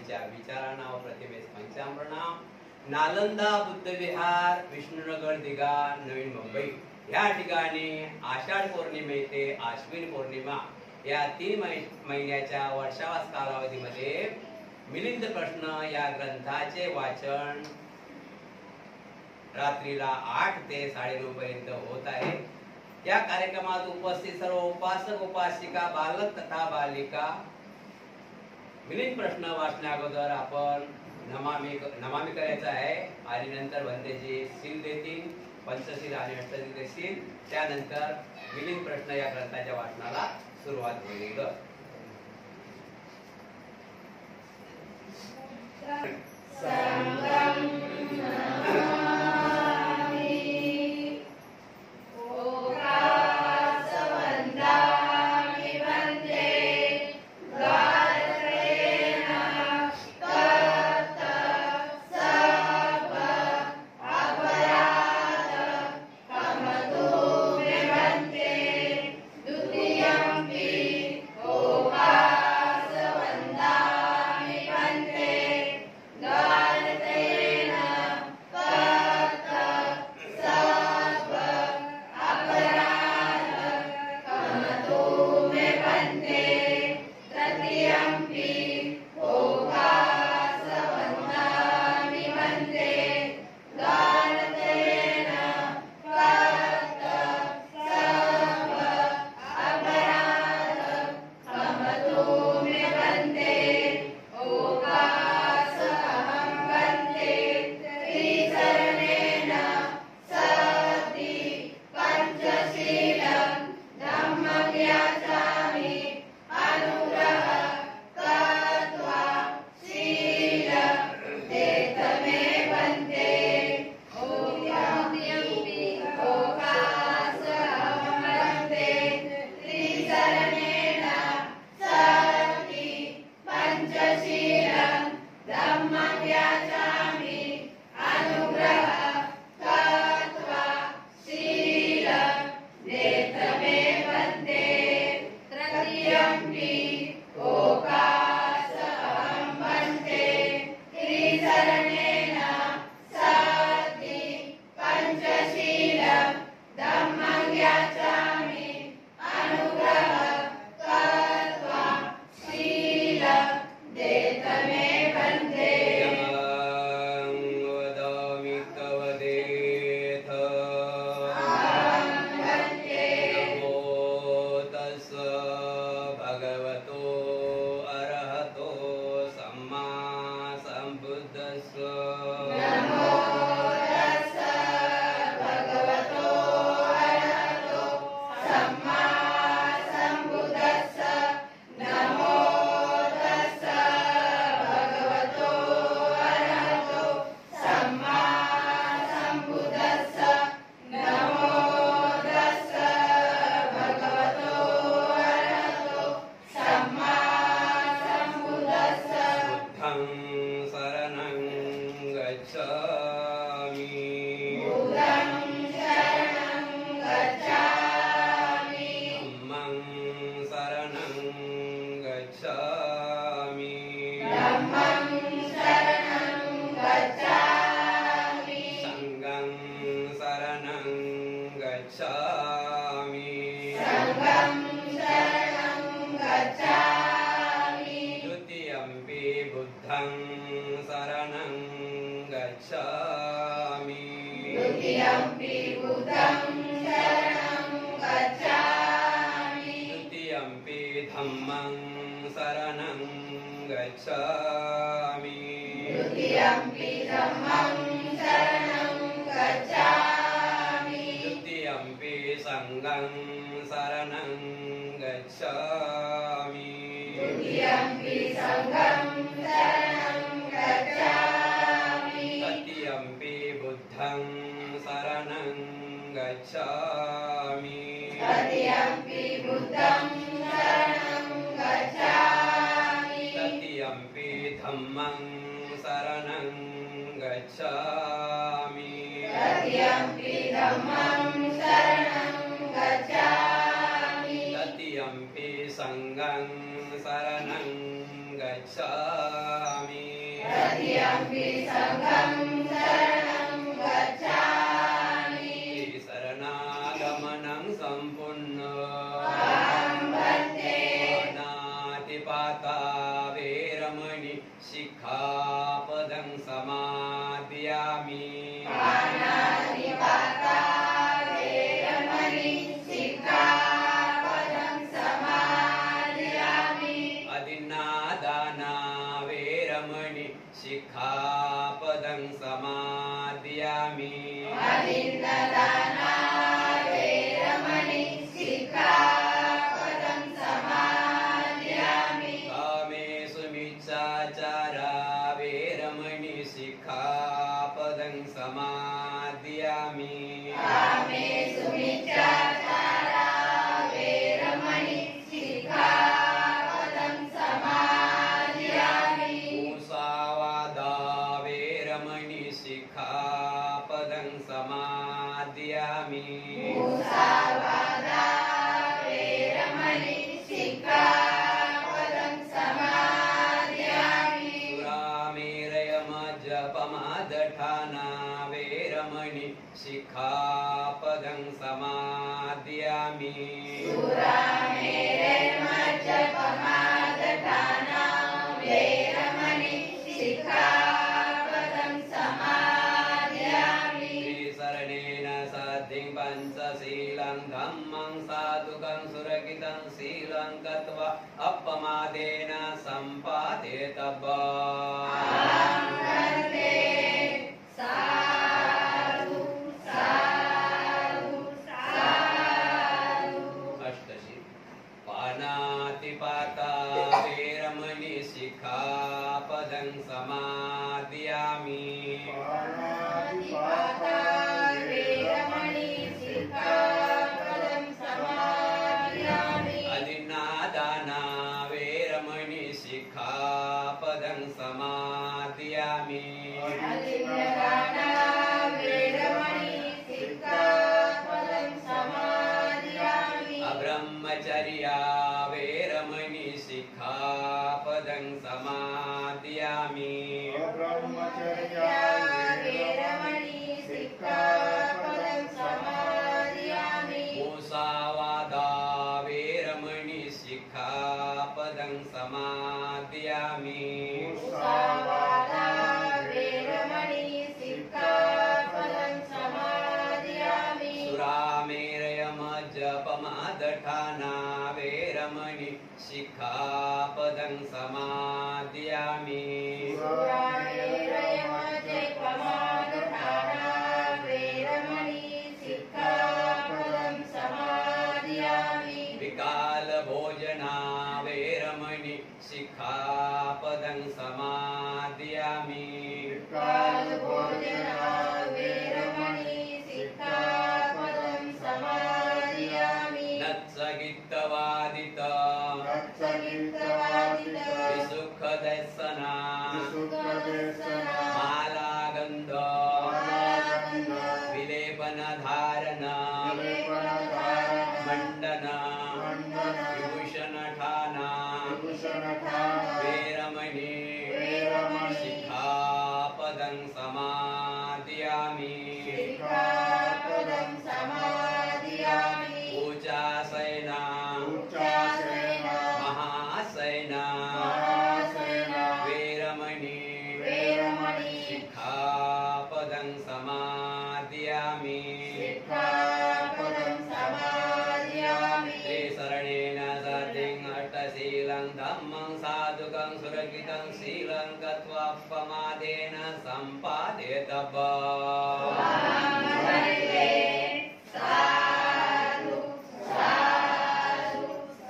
स्वामींच्या विचारांना व प्रतिमेस पंचामृणाम. नालंदा बुद्ध विहार, विष्णुनगर दिघा, नवी मुंबई या ठिकाणी आषाढ पौर्णिमे ते आश्विन पौर्णिमा या 3 महिन्याच्या वर्षावास कालावधीमध्ये मिलिंद प्रश्न या ग्रंथाचे वाचन रात्रीला 8 ते 9:30 पर्यंत होत आहे. या कार्यक्रमात उपस्थित सर्व उपासक उपासिका, बालक तथा बालिका मिलिंद प्रश्न वाचण्या अगोदर आपण नमामि करायचा आहे आणि नंतर वंदेजी सील देतील, पंचशील आणि अष्टशील देतील. त्यानंतर मिलिंद प्रश्न या ग्रंथाच्या वाचनाला सुरुवात होईल. Sangam saranam gacchami. पानातिपाता वेरमणि सिक्खापदं समादयामि अदिन्नादाना वेरमणि सिक्खापदं समादयामि अदिन्नदाना वेरमणि सिक्खापदं समादयामि कामेषु मिच्छाचारा वेरमणि सिक्खापदं समादयामि कामेषु मिच्छाचारा वेरमणि सिक्खापदं समादयामि मुसावादा वेरमणि सिक्खापदं समादयामि मुसावादा वेरमणि सिक्खापदं समादयामि सुरामेरयमज्जपमादठाना वेरमणि सिक्खापदं समादयामि सुरामेरयमज्जपमादठाना वेरमणि सिक्खापदं समादयामि त्रिसरणेन साधिं पञ्चशीलं धम्मं साधुकं सुरक्षितं शीलं गत्वा अपमादेन सम्पादेतव्यम् वन्दे साधु साधु साधु अष्टशी पानातिपाता वेरमणि सिक्खापदं समादयामि पानातिपाता वेरमणि सिक्खापदं समादयामि अदिन्नादाना वेरमणि सिक्खापदं समादयामि अदिन्नदाना वेरमणि सिक्खापदं समादयामि अब्रह्मचर्या वेरमणि सिक्खापदं समादयामि ब्रह्मचर्या वेरमणि सिक्खापदं समादयामि मुसावादा वेरमणि सिक्खापदं समादयामि मुसावादा वेरमणि सिक्खापदं समादयामि सुरामेरयमज्जपमादठाना वेरमणि सिक्खापदं समादयामि सुरामेरयमज्जपमादठाना वेरमणि सिक्खापदं समादयामि विकालभोजना वेरमणि सिक्खापदं समादयामि कालभोजना वेरमणि सिक्खापदं समादयामि नत्सगित्तवादित तत्सवित्तवादित विसुखदर्शना सुखदर्शना मालागन्ध मालागन्ध विलेपनधारण विलेपनधारण मण्डन मण्डन विभूषणठाना विभूषणठाना वेरमणि वेरमणि सिक्खापदं समादयामि सिक्खापदं समादयामि ऊचासैना उच्चासेन महासैना महासेन वेरमणि वेरमणि सिक्खापदं समादयामि सिक्खापदं समादयामि त्रिसरणेन साधिं अष्टशीलं धम्मं साधुकं सुरक्षितं शीलं गत्वा अपमादेन सम्पादेतव्यम् वन्दे साधु साधु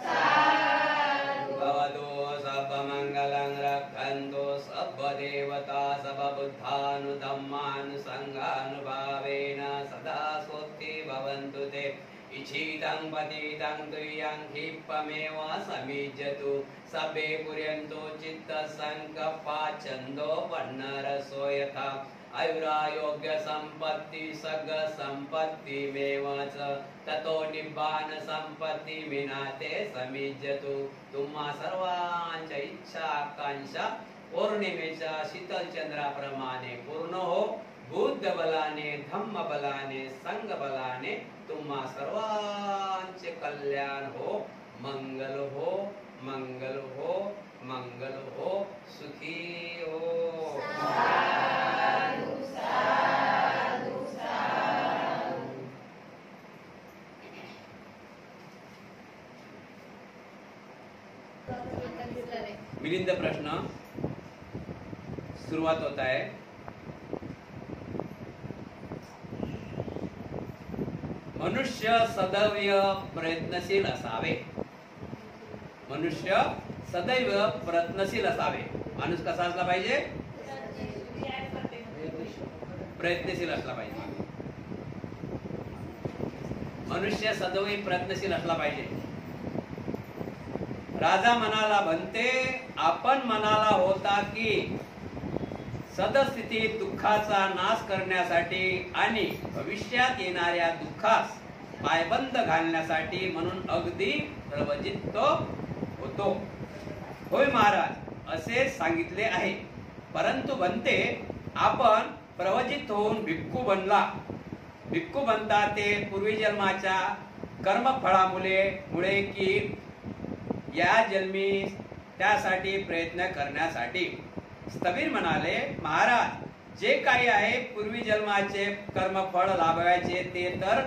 साधु भवतु सर्वमङ्गलं रक्षन्तु सर्वदेवता सर्वबुद्धानुधम्मानुसङ्गानुभावेन सदा स्वस्ति भवन्तु ते इच्छितं पतितं तुयं क्षिप्पमेव समीज्यतु सभे पुर्यन्तु चित्तसङ्कप्पा छन्दोपन्नरसो यथा आयुरायोग्य संपत्ति सग संपत्तिमेव च ततो निब्बान संपत्ति विनाते समीज्यतु तुम्हा सर्वांच्या इच्छा आकांक्षा पौर्णिमेच्या शीतल चंद्राप्रमाणे पूर्ण हो बुद्ध बलाने धम्म बलाने संग बलाने तुम्हा सर्वांचे कल्याण हो मंगल हो मंगल हो मंगल हो सुखी हो साधु साधु मिलिंद प्रश्न सुरुवात होत आहे. मनुष्य सदैव प्रयत्नशील असावे. मनुष्य सदैव प्रयत्नशील असावे. माणूस कसा असला पाहिजे? प्रयत्नशील असला पाहिजे. मनुष्य सदैव प्रयत्नशील असला पाहिजे. राजा म्हणाला, बनते आपण म्हणाला होता की सदस्थितीत दुःखाचा नाश करण्यासाठी आणि भविष्यात येणाऱ्या दुःखास पायबंद घालण्यासाठी म्हणून अगदी प्रवचित होतो. होय महाराज, असे सांगितले आहे. परंतु बनते आपण प्रवचित होऊन भिक्खू बनला. भिक्खू बनता ते पूर्वीजन्माच्या कर्मफळामुळे की या जन्मी त्यासाठी प्रयत्न करण्यासाठी. स्थवीर म्हणाले, महाराज, जे काही आहे पूर्वी जन्माचे कर्मफळ लाभायचे ते तर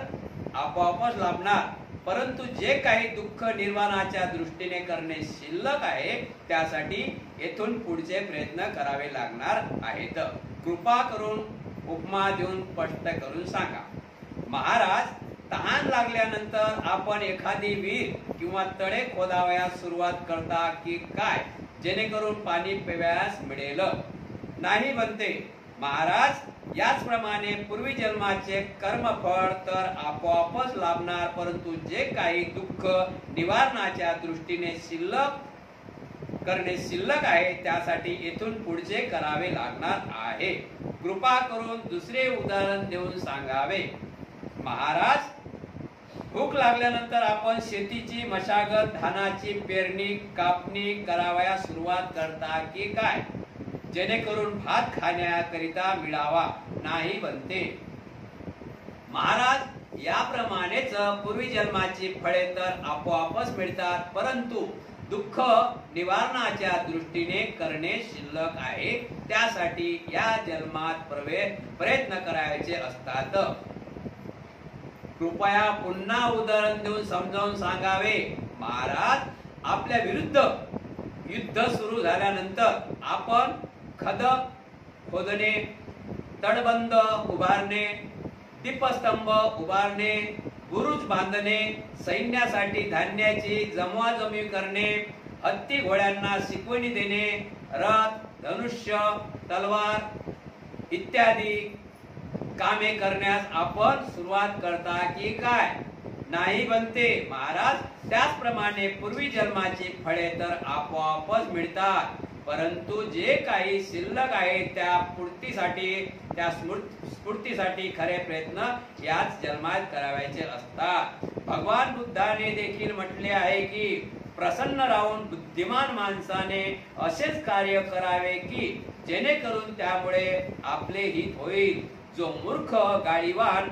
आपोआपच लाभणार, परंतु जे काही दुःख निर्वाणाच्या दृष्टीने करणे शिल्लक आहे त्यासाठी येथून पुढचे प्रयत्न करावे लागणार आहेत. कृपा करून उपमा देऊन स्पष्ट करून सांगा. महाराज, तहान लागल्यानंतर आपण एखादी विहीर किंवा तळे खोदावयास सुरुवात करता की काय, जेणेकरून पाणी पिवयास मिळेल? नाही बनते महाराज, याचप्रमाणे पूर्वी जन्माचे कर्मफळ तर आपोआपच लाभणार, परंतु जे काही दुःख निवारणाच्या दृष्टीने शिल्लक आहे त्यासाठी येथून पुढचे करावे लागणार आहे. कृपा करून दुसरे उदाहरण देऊन सांगावे. महाराज, भूक लागल्यानंतर आपण शेतीची मशागत, धानाची पेरणी, कापणी करावयास सुरुवात करता की काय, जेणेकरून भात खाण्याकरिता मिळावा? नाही बनते महाराज, याप्रमाणेच पूर्वी जन्माची फळे तर आपोआपच मिळतात, परंतु दुःख निवारणाच्या दृष्टीने करणे शिल्लक आहे त्यासाठी या जन्मात प्रयत्न करायचे असतात. कृपया पुन्हा उदाहरण देऊन समजावून सांगावे. महाराज, आपल्या विरुद्ध युद्ध सुरू झाल्यानंतर आपण खदक खोदणे, तटबंद उभारणे, दीपस्तंभ उभारणे, बुरुज बांधणे, सैन्यासाठी धान्याची जमवाजमी करणे, हत्ती घोड्यांना शिकवणी देणे, रथ, धनुष्य, तलवार इत्यादी कामे करण्यास आपण सुरुवात करता की काय? नाही बनते महाराज, त्याचप्रमाणे पूर्वी जन्माची फळे तर आपोआपच मिळतात, परंतु जे काही शिल्लक आहे त्या स्फूर्तीसाठी खरे प्रयत्न याच जन्मात करायचे असतात. भगवान बुद्धाने देखील म्हटले आहे की प्रसन्न राहून बुद्धिमान माणसाने असेच कार्य करावे की जेणेकरून त्यामुळे आपले हित होईल. जो मूर्ख गाडीवान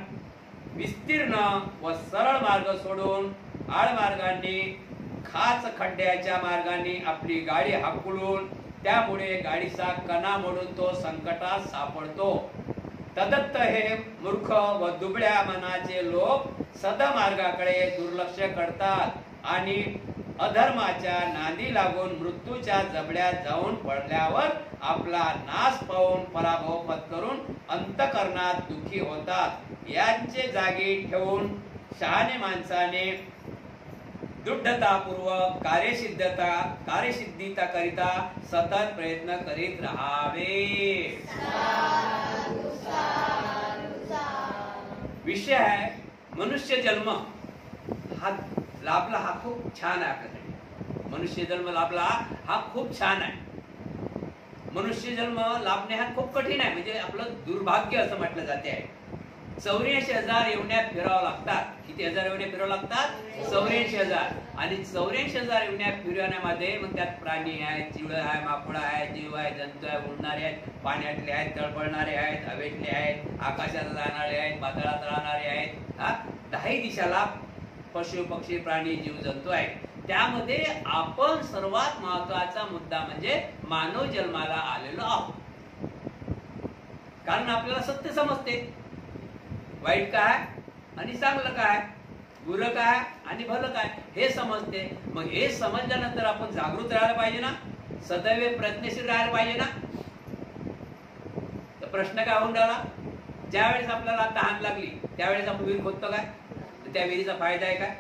विस्तीर्ण व सरळ मार्ग सोडून आडमार्गाने, खाच खड्ड्याच्या मार्गाने आपली गाडी हाकलून त्यामुळे गाडीचा कणा मोडून तो संकटात सापडतो. तदत्त हे मूर्ख व दुबळ्या मनाचे लोक सदमार्गाकडे दुर्लक्ष करतात आणि अधर्माच्या नादी लागून मृत्यूच्या जबड्यात जाऊन पडल्यावर आपला नाश पाहून पराभव पत्करून अंतःकरणात दुःखी होतात. यांचे जागी ठेवून शहाणे माणसाने दृढतापूर्वक कार्यसिद्धीता करिता सतत प्रयत्न करीत राहावे. विषय आहे मनुष्य जन्म हा लाभला, हा खूप छान आहे आपल्यासाठी. मनुष्य जन्म लाभला हा खूप छान आहे. मनुष्य जन्म लाभणे हा खूप कठीण आहे, म्हणजे आपलं दुर्भाग्य असं म्हटलं जाते आहे. 84,000 एवढ्या फिरावं लागतात. किती हजार एवढ्या फिरावं लागतात? 84,000. आणि 84,000 एवढ्या फिरवण्यामध्ये मग त्यात प्राणी आहेत, चिवळ आहे, माकड आहे, जीव आहे, जंतू आहे, उडणारे आहेत, पाण्यातले आहेत, तळपळणारे आहेत, हवेतले आहेत, आकाशात जाणारे आहेत, वादळात राहणारे आहेत. 10 दिशाला पशु पक्षी प्राणी जीव जंतू आहेत. त्यामध्ये आपण सर्वात महत्वाचा मुद्दा म्हणजे मानव जन्माला आलेलो आहोत. कारण आपल्याला सत्य समजते, वाईट काय आणि चांगलं काय, बुरं काय आणि भलं काय हे समजते. मग हे समजल्यानंतर आपण जागृत राहायला पाहिजे ना. सदैव प्रयत्नशील राहायला पाहिजे ना. तर प्रश्न काय होऊन राहिला, ज्यावेळेस आपल्याला तहान लागली त्यावेळेस आपण विहीर खोदतो काय, तर त्या विहिरीचा फायदा आहे काय.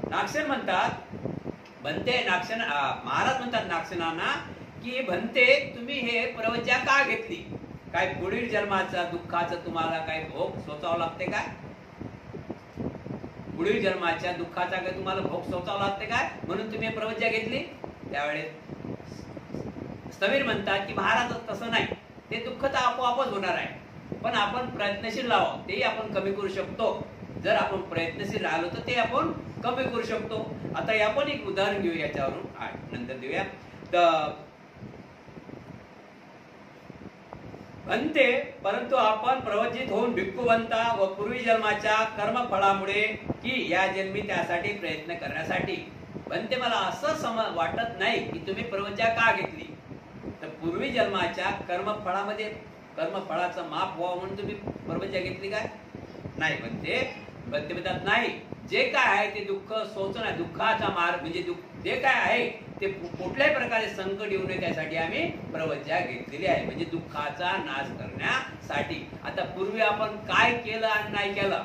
नागसेन म्हणतात, भंते नागसेन महाराज म्हणतात नागसेनांना की भंते तुम्ही हे प्रवज्या का घेतली, काय पुढील जन्माचा दुःखाचं तुम्हाला काय भोग सोचावं लागते काय, पुढील जन्माच्या दुःखाचा काय तुम्हाला भोग सोचावं लागते काय, म्हणून तुम्ही प्रवज्या घेतली. त्यावेळेस स्थवीर म्हणतात की महाराज तसं नाही, ते दुःख तर आपोआपच होणार आहे, पण आपण प्रयत्नशील राहावं, तेही आपण कमी करू शकतो. जर आपण प्रयत्नशील राहिलो तर ते आपण कमी करू शकतो. आता आपण एक उदाहरण घेऊ याच्यावरून, नंतर देऊया. तर म्हणते परंतु आपण प्रवचित होऊन भिक्खू बनता व पूर्वी जन्माच्या कर्मफळामुळे की या जन्मी त्यासाठी प्रयत्न करण्यासाठी. म्हणते मला असं वाटत नाही की तुम्ही प्रवज्या का घेतली, तर पूर्वी जन्माच्या कर्मफळामध्ये कर्मफळाचं माप व्हावं म्हणून तुम्ही प्रवज्या घेतली काय, नाही. म्हणते म्हणतात नाही, जे काय आहे ते दुःख सोचणं, दुःखाचा मार्ग म्हणजे जे काय आहे ते कुठल्याही प्रकारे संकट येऊ नये त्यासाठी आम्ही प्रवज्या घेतलेली आहे, म्हणजे दुःखाचा नाश करण्यासाठी. आता पूर्वी आपण काय केलं आणि नाही केलं,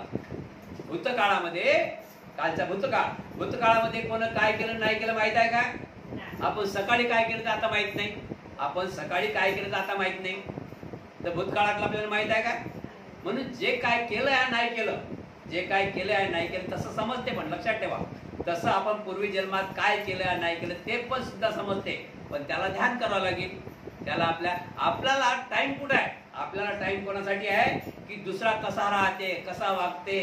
भूतकाळामध्ये, कालचा भूतकाळामध्ये कोण काय केलं नाही केलं माहित आहे काय. आपण सकाळी काय केलं तर आता माहित नाही, आपण सकाळी काय केलं तर आता माहित नाही, तर भूतकाळातलं आपल्याला माहित आहे काय. म्हणून जे काय केलं आहे नाही केलं, जे काय केलं आहे नाही केलं तसं समजते, पण लक्षात ठेवा तसं आपण पूर्वी जन्मात काय केलं नाही केलं ते पण सुद्धा समजते, पण त्याला ध्यान करावं लागेल. त्याला आपल्याला टाइम कुठे आहे, आपल्याला टाइम कोणासाठी आहे की दुसरा कसा राहते, कसा वागते,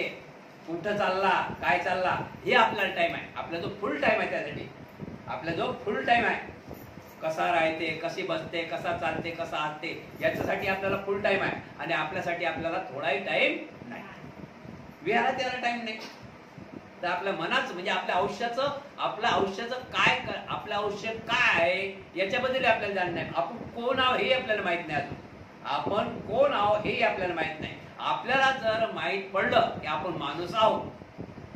कुठं चालला, काय चालला, हे आपल्याला टाइम आहे. आपला जो फुल टाइम आहे त्यासाठी, आपला जो फुल टाइम आहे, कसा राहते, कशी बसते, कसा चालते, कसा असते, याच्यासाठी आपल्याला फुल टाइम आहे. आणि आपल्यासाठी आपल्याला थोडाही टाइम नाही, विहारात त्याला टाइम नाही. तर आपल्या मनाचं म्हणजे आपल्या आयुष्याचं काय, आपलं आयुष्य काय आहे याच्याबद्दल आपल्याला जाणं नाही. आपण कोण आहोत हे आपल्याला माहित नाही, अजून आपण कोण आहोत हे आपल्याला माहित नाही. आपल्याला जर माहित पडलं की आपण माणूस आहोत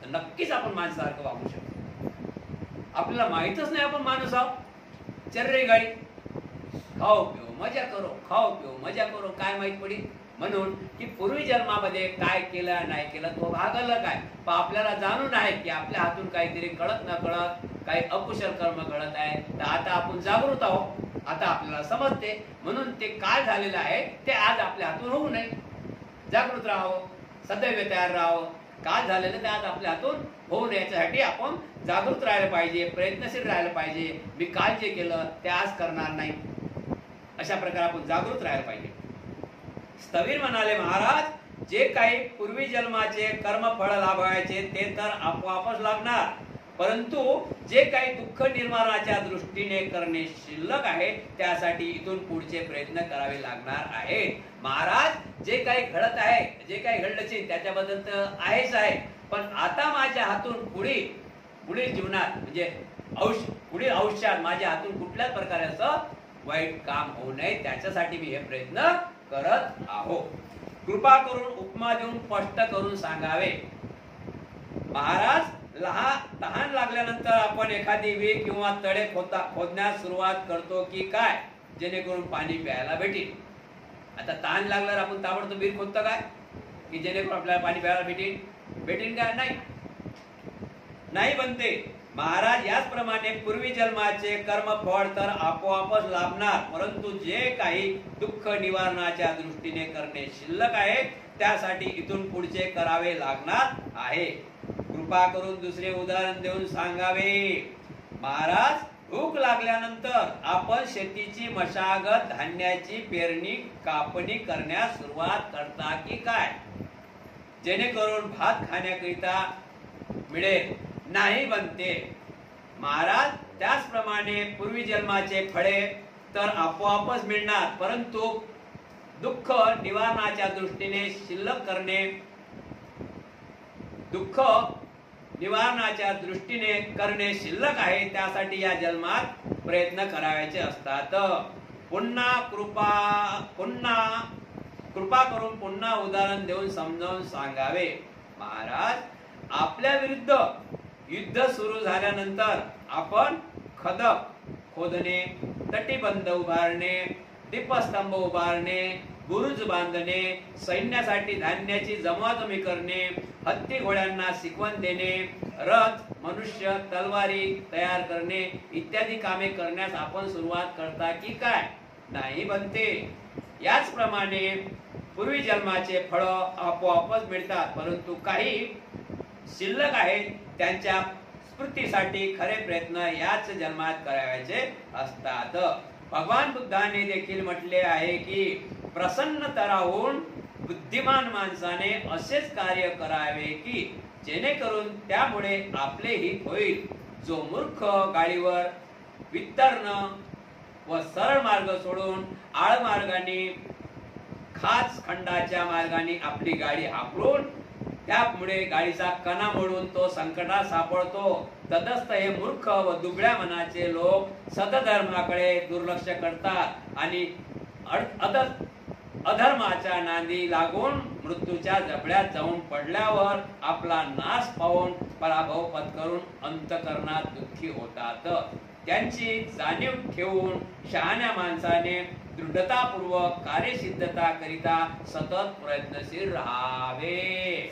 तर नक्कीच आपण माणसासारखं वागू शकतो. आपल्याला माहितच नाही आपण माणूस आहोत, चल रे गाडी, खाओ पिओ मजा करो, खाओ पिओ मजा करो, काय माहित पडी. म्हणून की पूर्वी जन्मामध्ये काय केलं नाही केलं तो भागलं काय, पण आपल्याला जाणून आहे की आपल्या हातून काहीतरी कळत न कळत काही अकुशल कर्म घडत आहे. तर आता आपण जागृत आहोत, आता आपल्याला समजते, म्हणून ते काय झालेलं आहे ते आज आपल्या हातून होऊ नये. जागृत राहावं, सदैव तयार राहावं, काय झालेलं ते आज आपल्या हातून होऊ नये याच्यासाठी आपण जागृत राहायला पाहिजे, प्रयत्नशील राहायला पाहिजे. मी काल जे केलं ते आज करणार नाही, अशा प्रकारे आपण जागृत राहायला पाहिजे. स्थवीर म्हणाले महाराज जे काही पूर्वी जन्माचे कर्मफळ लाभायचे ते तर आपोआपच लागणार, परंतु जे काही दुःख निर्माणाच्या दृष्टीने करणे शिल्लक आहे त्यासाठी इथून पुढचे प्रयत्न करावे लागणार आहेत. महाराज जे काही घडत आहे, जे काही घडलं त्याच्याबद्दल तर आहेच आहे, पण आता माझ्या हातून पुढील जीवनात म्हणजे पुढील आयुष्यात माझ्या हातून कुठल्याच प्रकारे असं वाईट काम होऊ नये त्याच्यासाठी मी हे प्रयत्न करत आहो. कृपा करून उपमा देऊन स्पष्ट करून सांगावे. महाराज तहान लागल्यानंतर आपण एखादी विहीर किंवा तळे खोदण्यास सुरुवात करतो की काय, जेणेकरून पाणी प्यायला भेटेल. आता तहान लागल्यावर आपण ताबडतोब विहीर खोदतो काय की जेणेकरून आपल्याला पाणी प्यायला भेटेल काय, नाही बनते. महाराज याचप्रमाणे पूर्वी जन्माचे कर्मफळ तर आपोआपच लाभणार, परंतु जे काही दुःख निवारणाच्या दृष्टीने करणे शिल्लक आहे त्यासाठी इथून पुढचे करावे लागणार आहे. कृपा करून दुसरे उदाहरण देऊन सांगावे. महाराज भूक लागल्यानंतर आपण शेतीची मशागत, धान्याची पेरणी, कापणी करण्यास सुरुवात करता की काय, जेणेकरून भात खाण्याकरिता मिळेल, नाही बनते. महाराज त्याचप्रमाणे पूर्वी जन्माचे फळे तर आपोआपच मिळणार, परंतु दुःख निवारणाच्या दृष्टीने शिल्लक करणे, दुःख निवारणाच्या दृष्टीने करणे शिल्लक आहे त्यासाठी या जन्मात प्रयत्न करायचे असतात. कृपा करून पुन्हा उदाहरण देऊन समजावून सांगावे. महाराज आपल्या विरुद्ध युद्ध सुरू झाल्यानंतर आपण खदक खोदणे, तटीबंध उभारणे, दीपस्तंभ उभारणे, बुरुज बांधणे, सैन्यासाठी धान्याची जमवाजमी करणे, हत्ती घोड्यांना शिकवण देणे, रथ, मनुष्य, तलवारी तयार करणे इत्यादी कामे करण्यास आपण सुरुवात करता की काय? नाही बनते. याचप्रमाणे पूर्वी जन्माचे फळ आपोआपच मिळतात, परंतु काही शिल्लक आहेत त्यांच्या स्मृतीसाठी खरे प्रयत्न याच जन्मात करायचे असतात. भगवान बुद्धाने देखील म्हटले आहे की प्रसन्न राहून बुद्धिमान माणसाने असेच कार्य करावे की जेणेकरून त्यामुळे आपले हित होईल. जो मूर्ख गाडीवर वितरण व सरळ मार्ग सोडून आळमार्गाने खाच खंडाच्या मार्गाने आपली गाडी हाकलून त्यामुळे गाडीचा कणा मोडून तो संकटात सापडतो, तदस्त हे मूर्ख व दुबळ्या मनाचे लोक सदधर्माकडे दुर्लक्ष करतात आणि अधर्माच्या नांदी लागून मृत्यूच्या जबड्यात जाऊन पडल्यावर आपला नाश पाहून पराभव पत्करून अंतःकरणात दुःखी होतात. त्यांची जाणीव ठेवून शहाण्या माणसाने दृढतापूर्वक कार्यसिद्धता करिता सतत प्रयत्नशील राहावे.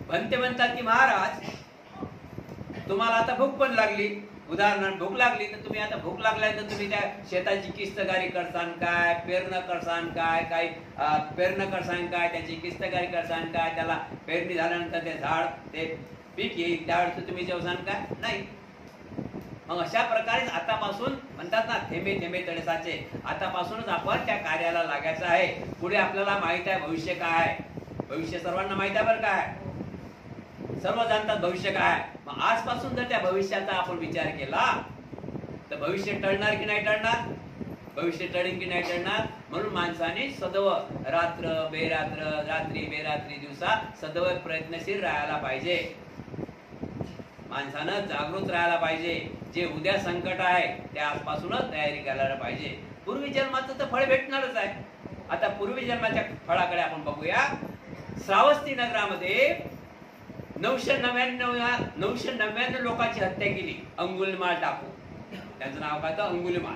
भंते म्हणतात की महाराज तुम्हाला आता भूक पण लागली, उदाहरणार्थ भूक लागली तर तुम्ही आता भूक लागलाय तर तुम्ही त्या शेताची किस्तगारी करसान काय, पेरणं करसान काय, काही पेरणं करसान काय, त्याची किस्तगारी करसान काय, त्याला पेरणी झाल्यानंतर ते झाड ते पीक येईल त्यावेळेस तुम्ही जेवसान काय? नाही. मग अशा प्रकारे आतापासून म्हणतात ना थेंबे थेंबे तळे साचे, आतापासूनच आपण त्या कार्याला लागायचं आहे. पुढे आपल्याला माहित आहे भविष्य काय, भविष्य सर्वांना माहित आहे बरं काय, सर्व जाणतात भविष्य काय. मग आजपासून जर त्या भविष्याचा आपण विचार केला तर भविष्य टळणार की नाही टळणार? भविष्य टळेल की नाही टळणार? म्हणून माणसाने सदैव रात्री बेरात्री दिवसा सदैव प्रयत्नशील राहायला पाहिजे. माणसानं जागृत राहायला पाहिजे. जे उद्या संकट आहे त्या आजपासूनच तयारी करायला पाहिजे. पूर्वी जन्माचं तर फळ भेटणारच आहे. आता पूर्वी जन्माच्या फळाकडे आपण बघूया. श्रावस्ती नगरामध्ये 999 लोकांची हत्या केली अंगुलीमाल टाकून. त्यांचं नाव काय? तर अंगुलीमाल.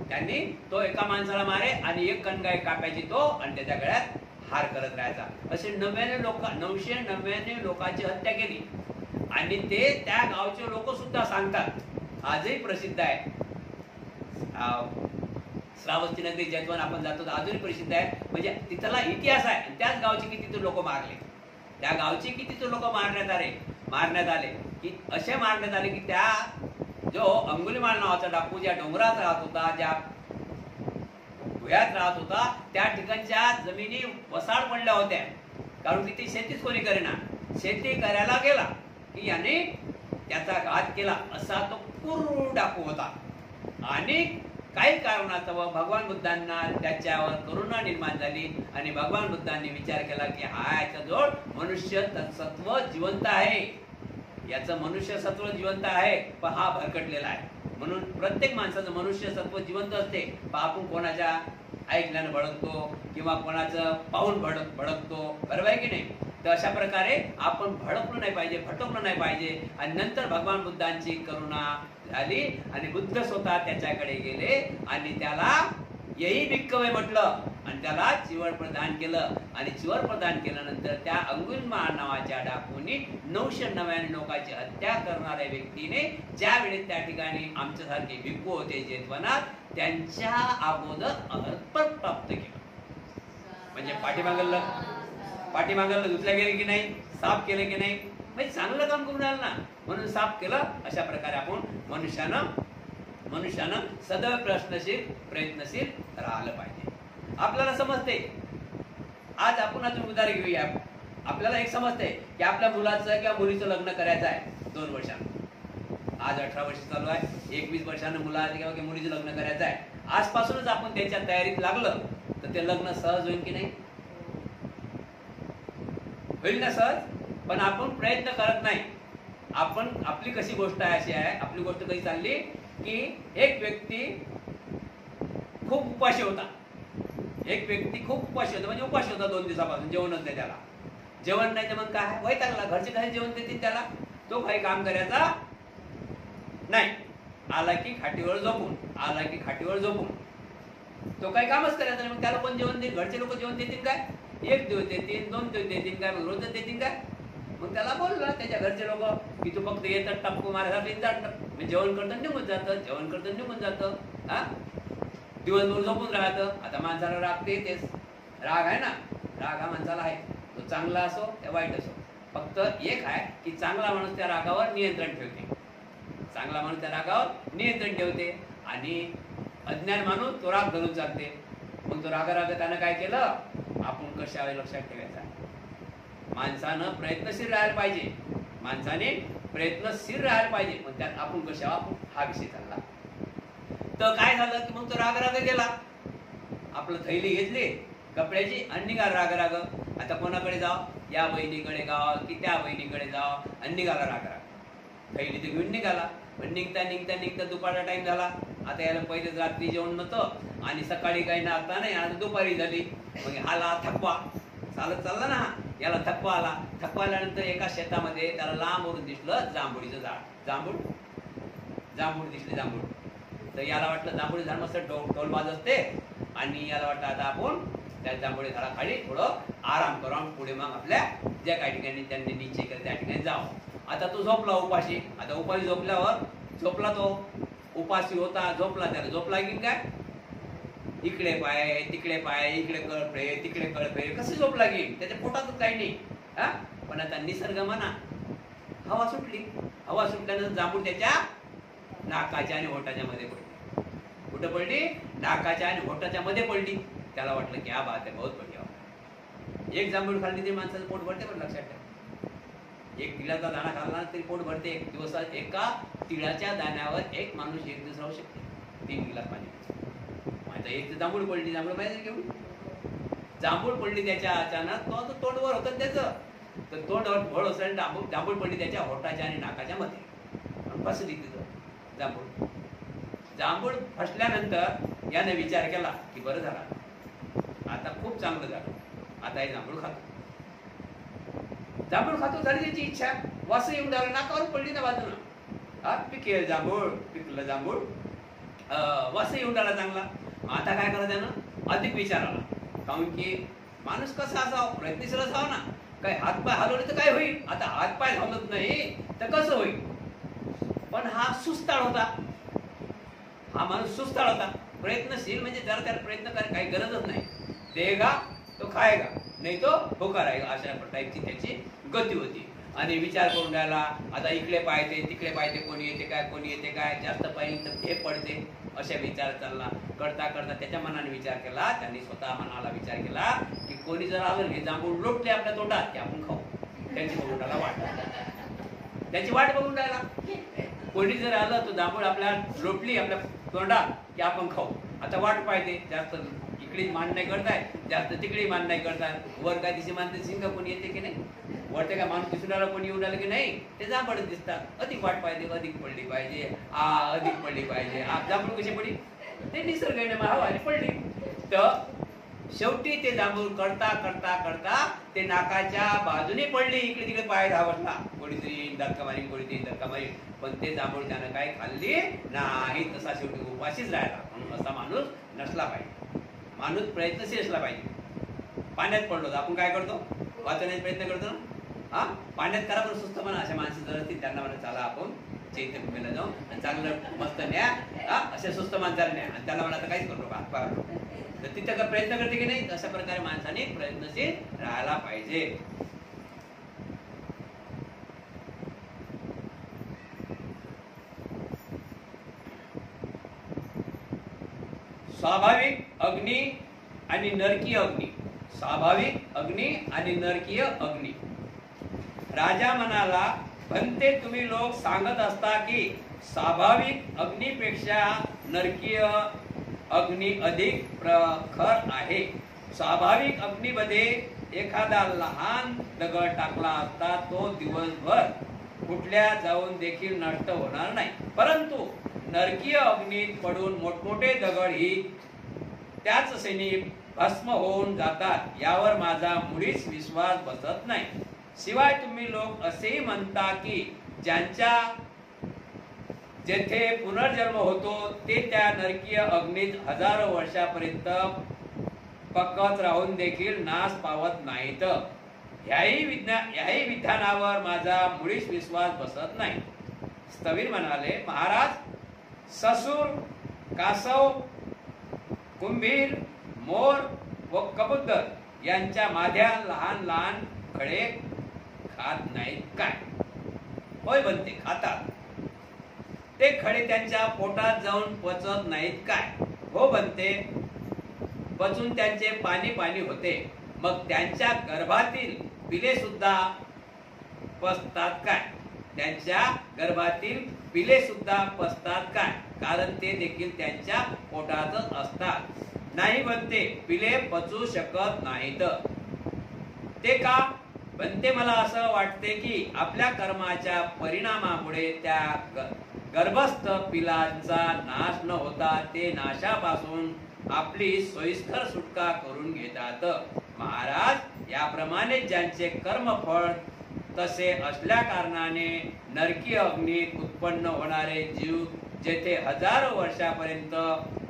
त्यांनी तो एका माणसाला मारे आणि एक कणगाई कापायची तो आणि त्याच्या गळ्यात हार करत राहायचा. असे 999 लोकांची हत्या केली आणि ते त्या गावचे लोक सुद्धा सांगतात, आजही प्रसिद्ध आहे. श्रावस्ती नगरी जैतवन आपण जातो अजूनही प्रसिद्ध आहे. म्हणजे तिथला इतिहास आहे. त्याच गावचे किती लोक मारले, त्या गावचे किती लोक मारण्यात आले की असे मारण्यात आले की त्या जो अंगुलीमाल नावाचा डाकू ज्या डोंगरात राहत होता, ज्या गुह्यात राहत होता, त्या ठिकाणच्या जमिनी वसाड पडल्या होत्या. कारण की ती शेतीच कोणी करेना. शेती करायला गेला की याने त्याचा घात केला. असा तो क्रूर डाकू होता. आणि काही कारणास्तव भगवान बुद्धांना त्याच्यावर करुणा निर्माण झाली आणि भगवान बुद्धांनी विचार केला की हा याच्याजवळ मनुष्य सत्व जिवंत आहे, याचं मनुष्य सत्व जिवंत आहे, पण हा भरकटलेला आहे. म्हणून प्रत्येक माणसाचं मनुष्य सत्व जिवंत असते, पण आपण कोणाच्या ऐकल्यानं भडकतो किंवा कोणाचं पाहून भडकतो, बरोबर आहे की नाही? तर अशा प्रकारे आपण भडकलो नाही पाहिजे, भटकलो नाही पाहिजे. आणि नंतर भगवान बुद्धांची करुणा झाली आणि बुद्ध स्वतः त्याच्याकडे गेले आणि त्याला यही भिक्खवे म्हटलं आणि त्याला चिवर प्रदान केलं. आणि चिवर प्रदान केल्यानंतर त्या अंगुलीमाल नावाच्या डाकूनी 999 लोकांची हत्या करणाऱ्या व्यक्तीने ज्यावेळी त्या ठिकाणी आमच्यासारखे भिक्खू होते जेतवनात, त्यांच्या अगोदर अर्पण प्राप्त केलं. म्हणजे पाठीमागलं धुतल्या गेले की नाही, साफ केले की नाही, म्हणजे चांगलं काम करून राहिलं ना, म्हणून साफ केलं. अशा प्रकारे आपण मनुष्यानं सदैव प्रयत्नशील राहिलं पाहिजे. आपल्याला समजते, आज आपण अजून उदाहरण घेऊया. आपल्याला एक समजते की आपल्या मुलाचं किंवा मुलीचं लग्न करायचं आहे 2 वर्षांनी. आज 18 वर्ष चालू आहे, 21 वर्षांना मुलाचं किंवा मुलीचं लग्न करायचं आहे. आजपासूनच आपण त्याच्या तयारीत लागलं तर ते लग्न सहज होईल की नाही? होईल ना सहज. पण आपण प्रयत्न करत नाही. आपली कशी गोष्ट आहे, अशी आहे आपली गोष्ट कशी चालली की एक व्यक्ती खूप उपाशी होता. म्हणजे उपाशी होता 2 दिवसापासून, जेवणच नाही त्याला. जेवण नाही तर मग काय वैतागला. घरचे काही जेवण देतील त्याला, तो काही काम करायचा नाही. आला की खाटीवर झोपून तो काही कामच करायचं नाही. मग त्याला कोण जेवण देईल? घरचे लोक जेवण देतील काय? एक दिवस देतील, 2 दिवस देतील काय? मग रोजच देतील काय? मग त्याला बोलला त्याच्या घरचे लोक की तू फक्त येतात टपकू मारायला जेवण करतं निघून जातं. हा, दिवसभर झोपून राहतं. आता माणसाला राग ते येतेच. राग आहे ना, राग हा माणसाला आहे. तो चांगला असो या वाईट असो. फक्त एक आहे की चांगला माणूस त्या रागावर नियंत्रण ठेवते आणि अज्ञान माणूस तो राग धरून चालते. मग तो राग त्यानं काय केलं? आपण कशा लक्षात ठेवायचा? माणसाने प्रयत्नशील राहायला पाहिजे. मग त्यात आपण कशा हा विषय चालला. तर काय झालं की मग तो राग गेला. आपलं थैली घेतली कपड्याची आणि निघाला राग. आता कोणाकडे जाव? या बहिणीकडे जाव की त्या बहिणीकडे जाव आणि निघाला राग. थैली तर घेऊन निघाला. पण निघता दुपारचा टाइम झाला. आता याला पहिले रात्री जेवण नव्हतं आणि सकाळी काही नाश्ता नाही. आता दुपारी झाली. मग आला थकवा, चालत चालला ना, याला थकवा आल्यानंतर एका शेतामध्ये त्याला लांबवरून दिसलं जांभुळीचं झाड. जांभूळ दिसले. तर याला वाटलं जांभुळी झाड मस्त टोलबाज असते आणि याला वाटलं आता आपण त्या जांभुळी झाडाखाली थोडं आराम करू आणि पुढे मग आपल्या ज्या काही ठिकाणी त्यांनी निश्चय केलं त्या ठिकाणी जावं. आता तो झोपला उपाशी. आता उपाशी झोपला तो उपाशी होता. त्याला झोपला की काय? इकडे पाय तिकडे पाय, इकडे कळफे तिकडे कळफे, कसे झोपला की? त्याच्या पोटातच काही नाही. हा, पण आता निसर्ग म्हणा हवा सुटल्यानंतर जांभूळ त्याच्या नाकाच्या आणि होटाच्या मध्ये पडली. कुठं पडली? नाकाच्या आणि होटाच्या मध्ये पडली. त्याला वाटलं की हा बात आहे, बहुत बढिया. एक जांभूळ खाल्ली तरी माणसाचं पोट भरते. पण लक्षात ठेवा, एक तिळाचा दाणा खाल्ला तरी पोट भरते. एक दिवसात एका तिळाच्या दाण्यावर एक माणूस एक दिवस राहू शकते. 3 गिलास पाणी. माझा एक जांभूळ पडली माहिती घेऊन जांभूळ पडली त्याच्या अचानक. तो तोंडवर होतं त्याचं. तर तोंडावर भळ असेल जांभूळ पडली त्याच्या होटाच्या आणि नाकाच्या मध्ये. फसली तिथं जांभूळ फसल्यानंतर याने विचार केला की बरं झाला, आता खूप चांगलं झालं, आता हे जांभूळ खातो. झाली त्याची इच्छा. वास येऊन लागला, नाकावर पडली ना बाजूनं. हा, पिकलं जांभूळ वास येऊन लागला चांगला. आता काय करा त्यानं? अधिक विचार आला. काऊन की माणूस कसा असावा? प्रयत्नशील असावा ना. काय हातपाय हलवले तर काय होईल? आता हातपाय हलत नाही तर कसं होईल? पण हा सुस्ताळ होता. प्रयत्नशील म्हणजे जरा त्याला प्रयत्न करायची काही गरजच नाही. देगा तो खायगा, नाही तो भुका राहिला, अशा टाईपची त्याची गती होती. आणि विचार करून राहिला. आता इकडे पाहते तिकडे पाहते, कोणी येते काय, जास्त पाहिजे तर हे पडते. अशा विचार चालला. करता त्याच्या मनाने विचार केला. त्यांनी स्वतः मनाला विचार केला की कोणी जर आलं हे जांभूळ लोटले आपल्या तोंडात की आपण खाऊ. त्यांची वाट बघून राहिला. कोणी जर आलं तो जांभूळ आपल्या लोटली आपल्या तोंडात की आपण खाऊ. आता वाट पाहिजे. जास्त इकडे मान नाही करताय, जास्त तिकडे मान नाही करताय. वर काय दिसे मानते सिंग कोणी येते की नाही? वरते काय माणूस दिसून आला कोणी येऊन आलं की नाही? ते जांभळच दिसतात. अधिक वाट पाहिजे, अधिक पडली पाहिजे. जांभूळ कशी पडली? ते निसर्गाने हवाने पडली. तर शेवटी ते जांभूळ करता ते नाकाच्या बाजूने पडली. इकडे तिकडे पाय धावतला. कोणीतरी धक्का मारी. पण ते जांभूळ त्यानं काय खाल्ली नाही. तसा शेवटी उपाशीच राहिला. म्हणून असा माणूस नसला पाहिजे. माणूस प्रयत्नशील असला पाहिजे. पाण्यात पडलो तर आपण काय करतो? वाचण्याचा प्रयत्न करतो ना. हा, पाण्यात करा पण सुस्त म्हणा. अशा माणसं जर असतील त्यांना म्हणा चला आपण चैत्यभूमीला जाऊ आणि चांगलं मस्त न्या. अशा सुस्त माणसाला न्या आणि त्याला म्हणा काहीच करतो का? तर तिथं का प्रयत्न करते की नाही? अशा प्रकारे माणसाने प्रयत्नशील राहायला पाहिजे. स्वाभाविक अग्नी आणि नरकीय अग्नी. राजा म्हणाला, भंते तुम्ही लोक सांगत असता की स्वाभाविक अग्नीपेक्षा नरकीय अग्नी अधिक प्रखर आहे. स्वाभाविक अग्नीमध्ये एखादा लहान दगड टाकला असता तो दिवसभर कुठल्या जाऊन देखील नष्ट होणार नाही. परंतु नरकीय अग्नीत पडून मोठमोठे दगड ही त्याच क्षणी भस्म होऊन जातात. यावर माझा मुळीच विश्वास बसत नाही. शिवाय तुम्ही लोक असेही म्हणता की ज्यांच्या जेथे पुनर्जन्म होतो ते त्या नरकीय अग्नीत हजारो वर्षापर्यंत पकत राहून देखील नाश पावत नाहीत. याही विधानावर माझा मुळीच विश्वास बसत नाही. स्थवीर म्हणाले, महाराज, ससूर, कासव, कुंभीर, मोर व कबूतर यांच्या माध्या लहान लहान खडे खात नाहीत काय? होय बनते, खातात. ते खडे त्यांच्या पोटात जाऊन पचत नाहीत काय? हो बनते, पचून त्यांचे पाणी पाणी होते. मग त्यांच्या गर्भातील पिले सुद्धा पचतात काय? त्यांच्या गर्भातील पिले सुद्धा पचतात काय? कारण ते देखील त्यांच्या पोटातच असतात. नाही बनते, पिले पचू शकत नाहीत. ते का? बनते, मला असं वाटते की आपल्या कर्माच्या परिणामामुळे त्या गर्भस्थ पिलांचा नाश न होता ते नाशापासून आपली सोयीस्कर सुटका करून घेतात. महाराज, याप्रमाणे ज्यांचे कर्मफळ तसे असल्या कारणाने नरकीय अग्नीत उत्पन्न होणारे जीव जेथे हजारो वर्षापर्यंत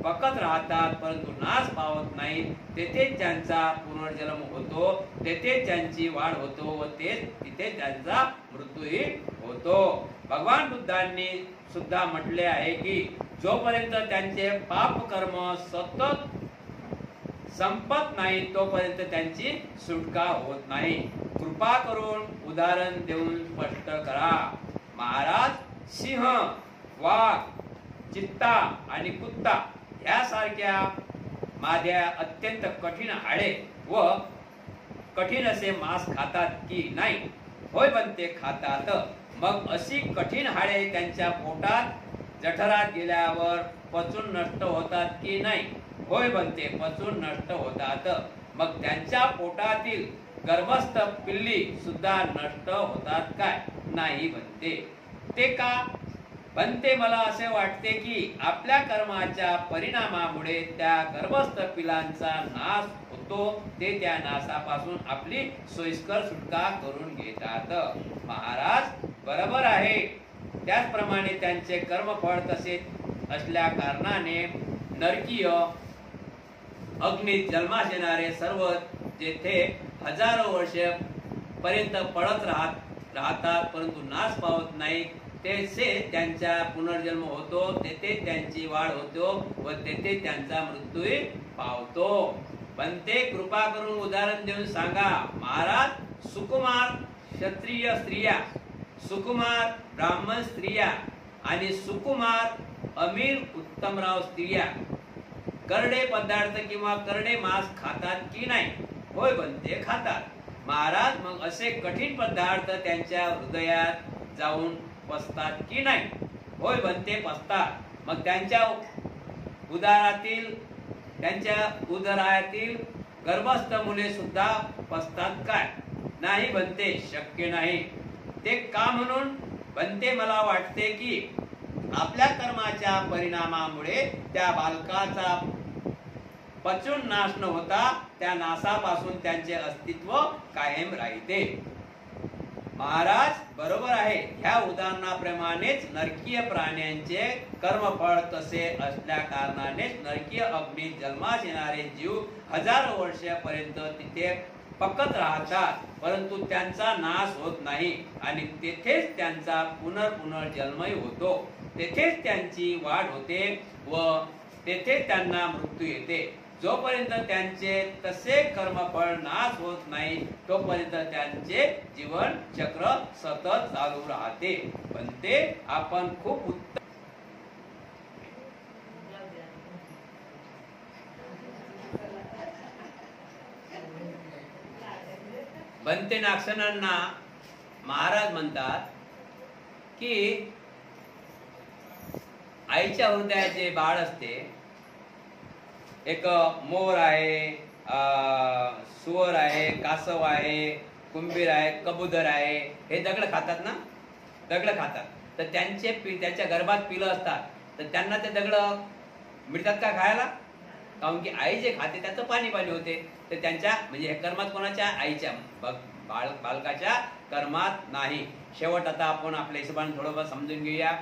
पकत राहतात परंतु नाश पावत नाही, तेथे त्यांचा पुनर्जन्म होतो, तेथे त्यांची वाढ होतो व तिथे त्यांचा मृत्यूही होतो. भगवान बुद्धांनी सुद्धा म्हटले आहे की जोपर्यंत त्यांचे पाप कर्म सतत संपत नाही तोपर्यंत त्यांची सुटका होत नाही. कृपा करून उदाहरण देऊन स्पष्ट करा. महाराज, सिंह, वाघ, चित्ता आणि कुत्ता यासारख्या माद्या अत्यंत कठीण हाडे व कठीण असे मांस खातात की नाही? होय बनते, खातात. मग अशी कठीण हाडे त्यांच्या पोटात जठरात गेल्यावर पचून नष्ट होतात की नाही? होय बनते, पचून नष्ट होतात. मग त्यांच्या पोटातील गर्भस्थ पिल्ली सुद्धा नष्ट होतात काय? नाही बनते. ते का? बनते, मला असे वाटते की आपल्या कर्माच्या परिणामामुळे त्या गर्भस्थ पिलांचा नाश होतो, ते त्या नाशापासून आपली सोयीस्कर सुटका करून घेतात. महाराज, बरोबर आहे. त्याचप्रमाणे त्यांचे कर्मफळ तसे असल्या कारणाने नरकीय अग्नीत जन्मास येणारे सर्व जेथे हजारो वर्षे पर्यंत पडत राहतात परंतु नाश पावत नाही, तेथे त्यांचा पुनर्जन्म होतो, तेथे त्यांची वाढ होतो व तेथे त्यांचा मृत्यूही पावतो. बनते, कृपा करून उदाहरण देऊन सांगा. महाराज, सुकुमार क्षत्रिय स्त्रिया, सुकुमार ब्राह्मण स्त्रिया आणि सुकुमार अमीर उत्तमराव स्त्रिया करडे पदार्थ किंवा करडे मांस खातात की नाही? होय बनते, खातात. महाराज, मग असे कठीण पदार्थ त्यांच्या हृदयात जाऊन पचतात की नाही? होय बनते, पचतात. मग त्यांच्या उदरातील गर्भस्थ मुले सुद्धा पचतात काय? नाही बनते, शक्य नाही. ते का म्हणून? बनते, मला वाटते की आपल्या कर्माच्या परिणामामुळे त्या बालकाचा पचून नाश न होता त्या नाशापासून त्यांचे अस्तित्व कायम राहते. महाराज, बरोबर आहे. ह्या उदाहरणाप्रमाणेच नरकीय प्राण्यांचे कर्मफळ तसे असल्या कारणानेच नरकीय अग्नीत जन्मास येणारे जीव हजारो वर्षापर्यंत तिथे पकत राहतात परंतु त्यांचा नाश होत नाही आणि तेथेच त्यांचा पुनर्जन्मही होतो, तेथेच त्यांची वाढ होते व तेथे त्यांना मृत्यू येते. जोपर्यंत त्यांचे तसे कर्मफळ नाश होत नाही तोपर्यंत त्यांचे जीवन चक्र सतत चालू राहते. पण ते आपण खूप उत्तम बनते. नागसेनांना महाराज म्हणतात की आईच्या हृदयाचे बाळ असते. एक मोर आहे, सुअर आहे, कासव आहे, कुंभीर आहे, कबूतर आहे, हे दगड खातात ना, दगड खातात. तर त्याच्या गर्भात पिलं असतात तर त्यांना ते दगड मिळतात का खायला? कारण की आई जे खाते त्याचं पाणी पाणी होते. तर त्यांच्या म्हणजे हे कर्मात कोणाच्या? आईच्या. बालकाच्या कर्मात नाही. शेवट आता आपण आपल्या हिशोबाने थोडंफार समजून घेऊया.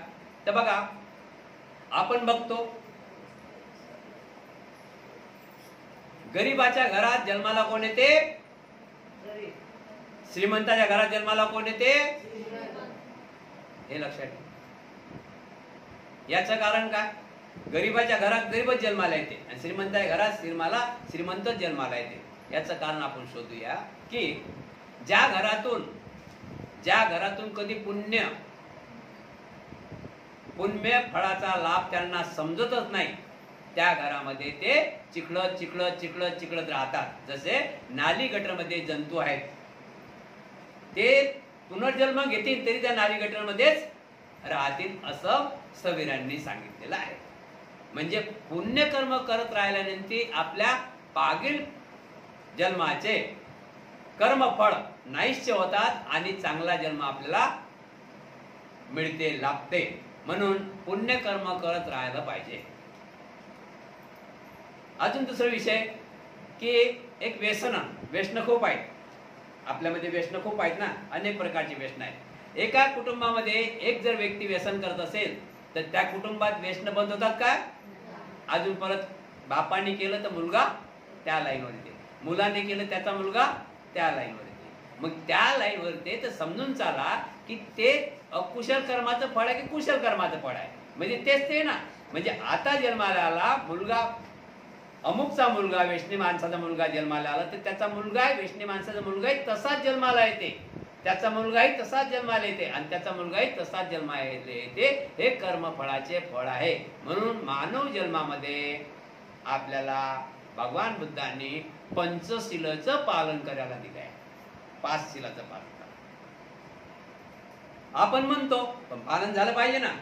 तर बघा, आपण बघतो गरीबाच्या घरात जन्माला कोण येते? श्रीमंताच्या घरात जन्माला कोण येते? हे लक्षात ठेवा. याचं कारण काय? गरीबाच्या घरात गरीबच जन्माला येते आणि श्रीमंताच्या घरात श्रीमंतच जन्माला येते. याचं कारण आपण शोधूया की ज्या घरातून कधी पुण्य फळाचा लाभ त्यांना समजतच नाही, त्या घरामध्ये ते चिखलत राहतात. जसे नाली गटरमध्ये जंतू आहेत, ते पुनर्जन्म घेतील तरी त्या नाली गटरमध्येच राहतील, असं सविरांनी सांगितलेलं आहे. म्हणजे पुण्यकर्म करत राहिल्यानंतर आपल्या मागील जन्माचे कर्मफळ नाहीसे होतात आणि चांगला जन्म आपल्याला मिळते, लाभते. म्हणून पुण्यकर्म करत राहायला पाहिजे. अजून दुसरा विषय की एक व्यसन खूप आहेत आपल्यामध्ये. व्यसन खूप आहेत ना, अनेक प्रकारची व्यसन आहेत. एका कुटुंबामध्ये एक जर व्यक्ती व्यसन करत असेल तर त्या कुटुंबात व्यसन बंद होतात का? अजून परत बापाने केलं तर मुलगा त्या लाईनवर येते, मुलाने केलं त्याचा मुलगा त्या लाईनवर येते. मग त्या लाईनवर येते तर समजून चाला की ते अकुशल कर्माचं फळ आहे की कुशल कर्माचं फळ आहे. म्हणजे तेच ते ना. म्हणजे आता जन्माला आला मुलगा, अमुकचा मुलगा, वेश्नी माणसाचा मुलगा जन्माला आला तर त्याचा मुलगा आहे, वेश्नी माणसाचा मुलगाही तसाच जन्माला येते, त्याचा मुलगाही तसाच जन्माला येते आणि त्याचा मुलगाही तसाच जन्माला येते. हे कर्मफळाचे फळ आहे. म्हणून मानव जन्मामध्ये आपल्याला भगवान बुद्धांनी पंचशीलाचं पालन करायला दिलं आहे. 5 शिलाचं पालन करा आपण म्हणतो, पण पालन झालं पाहिजे ना.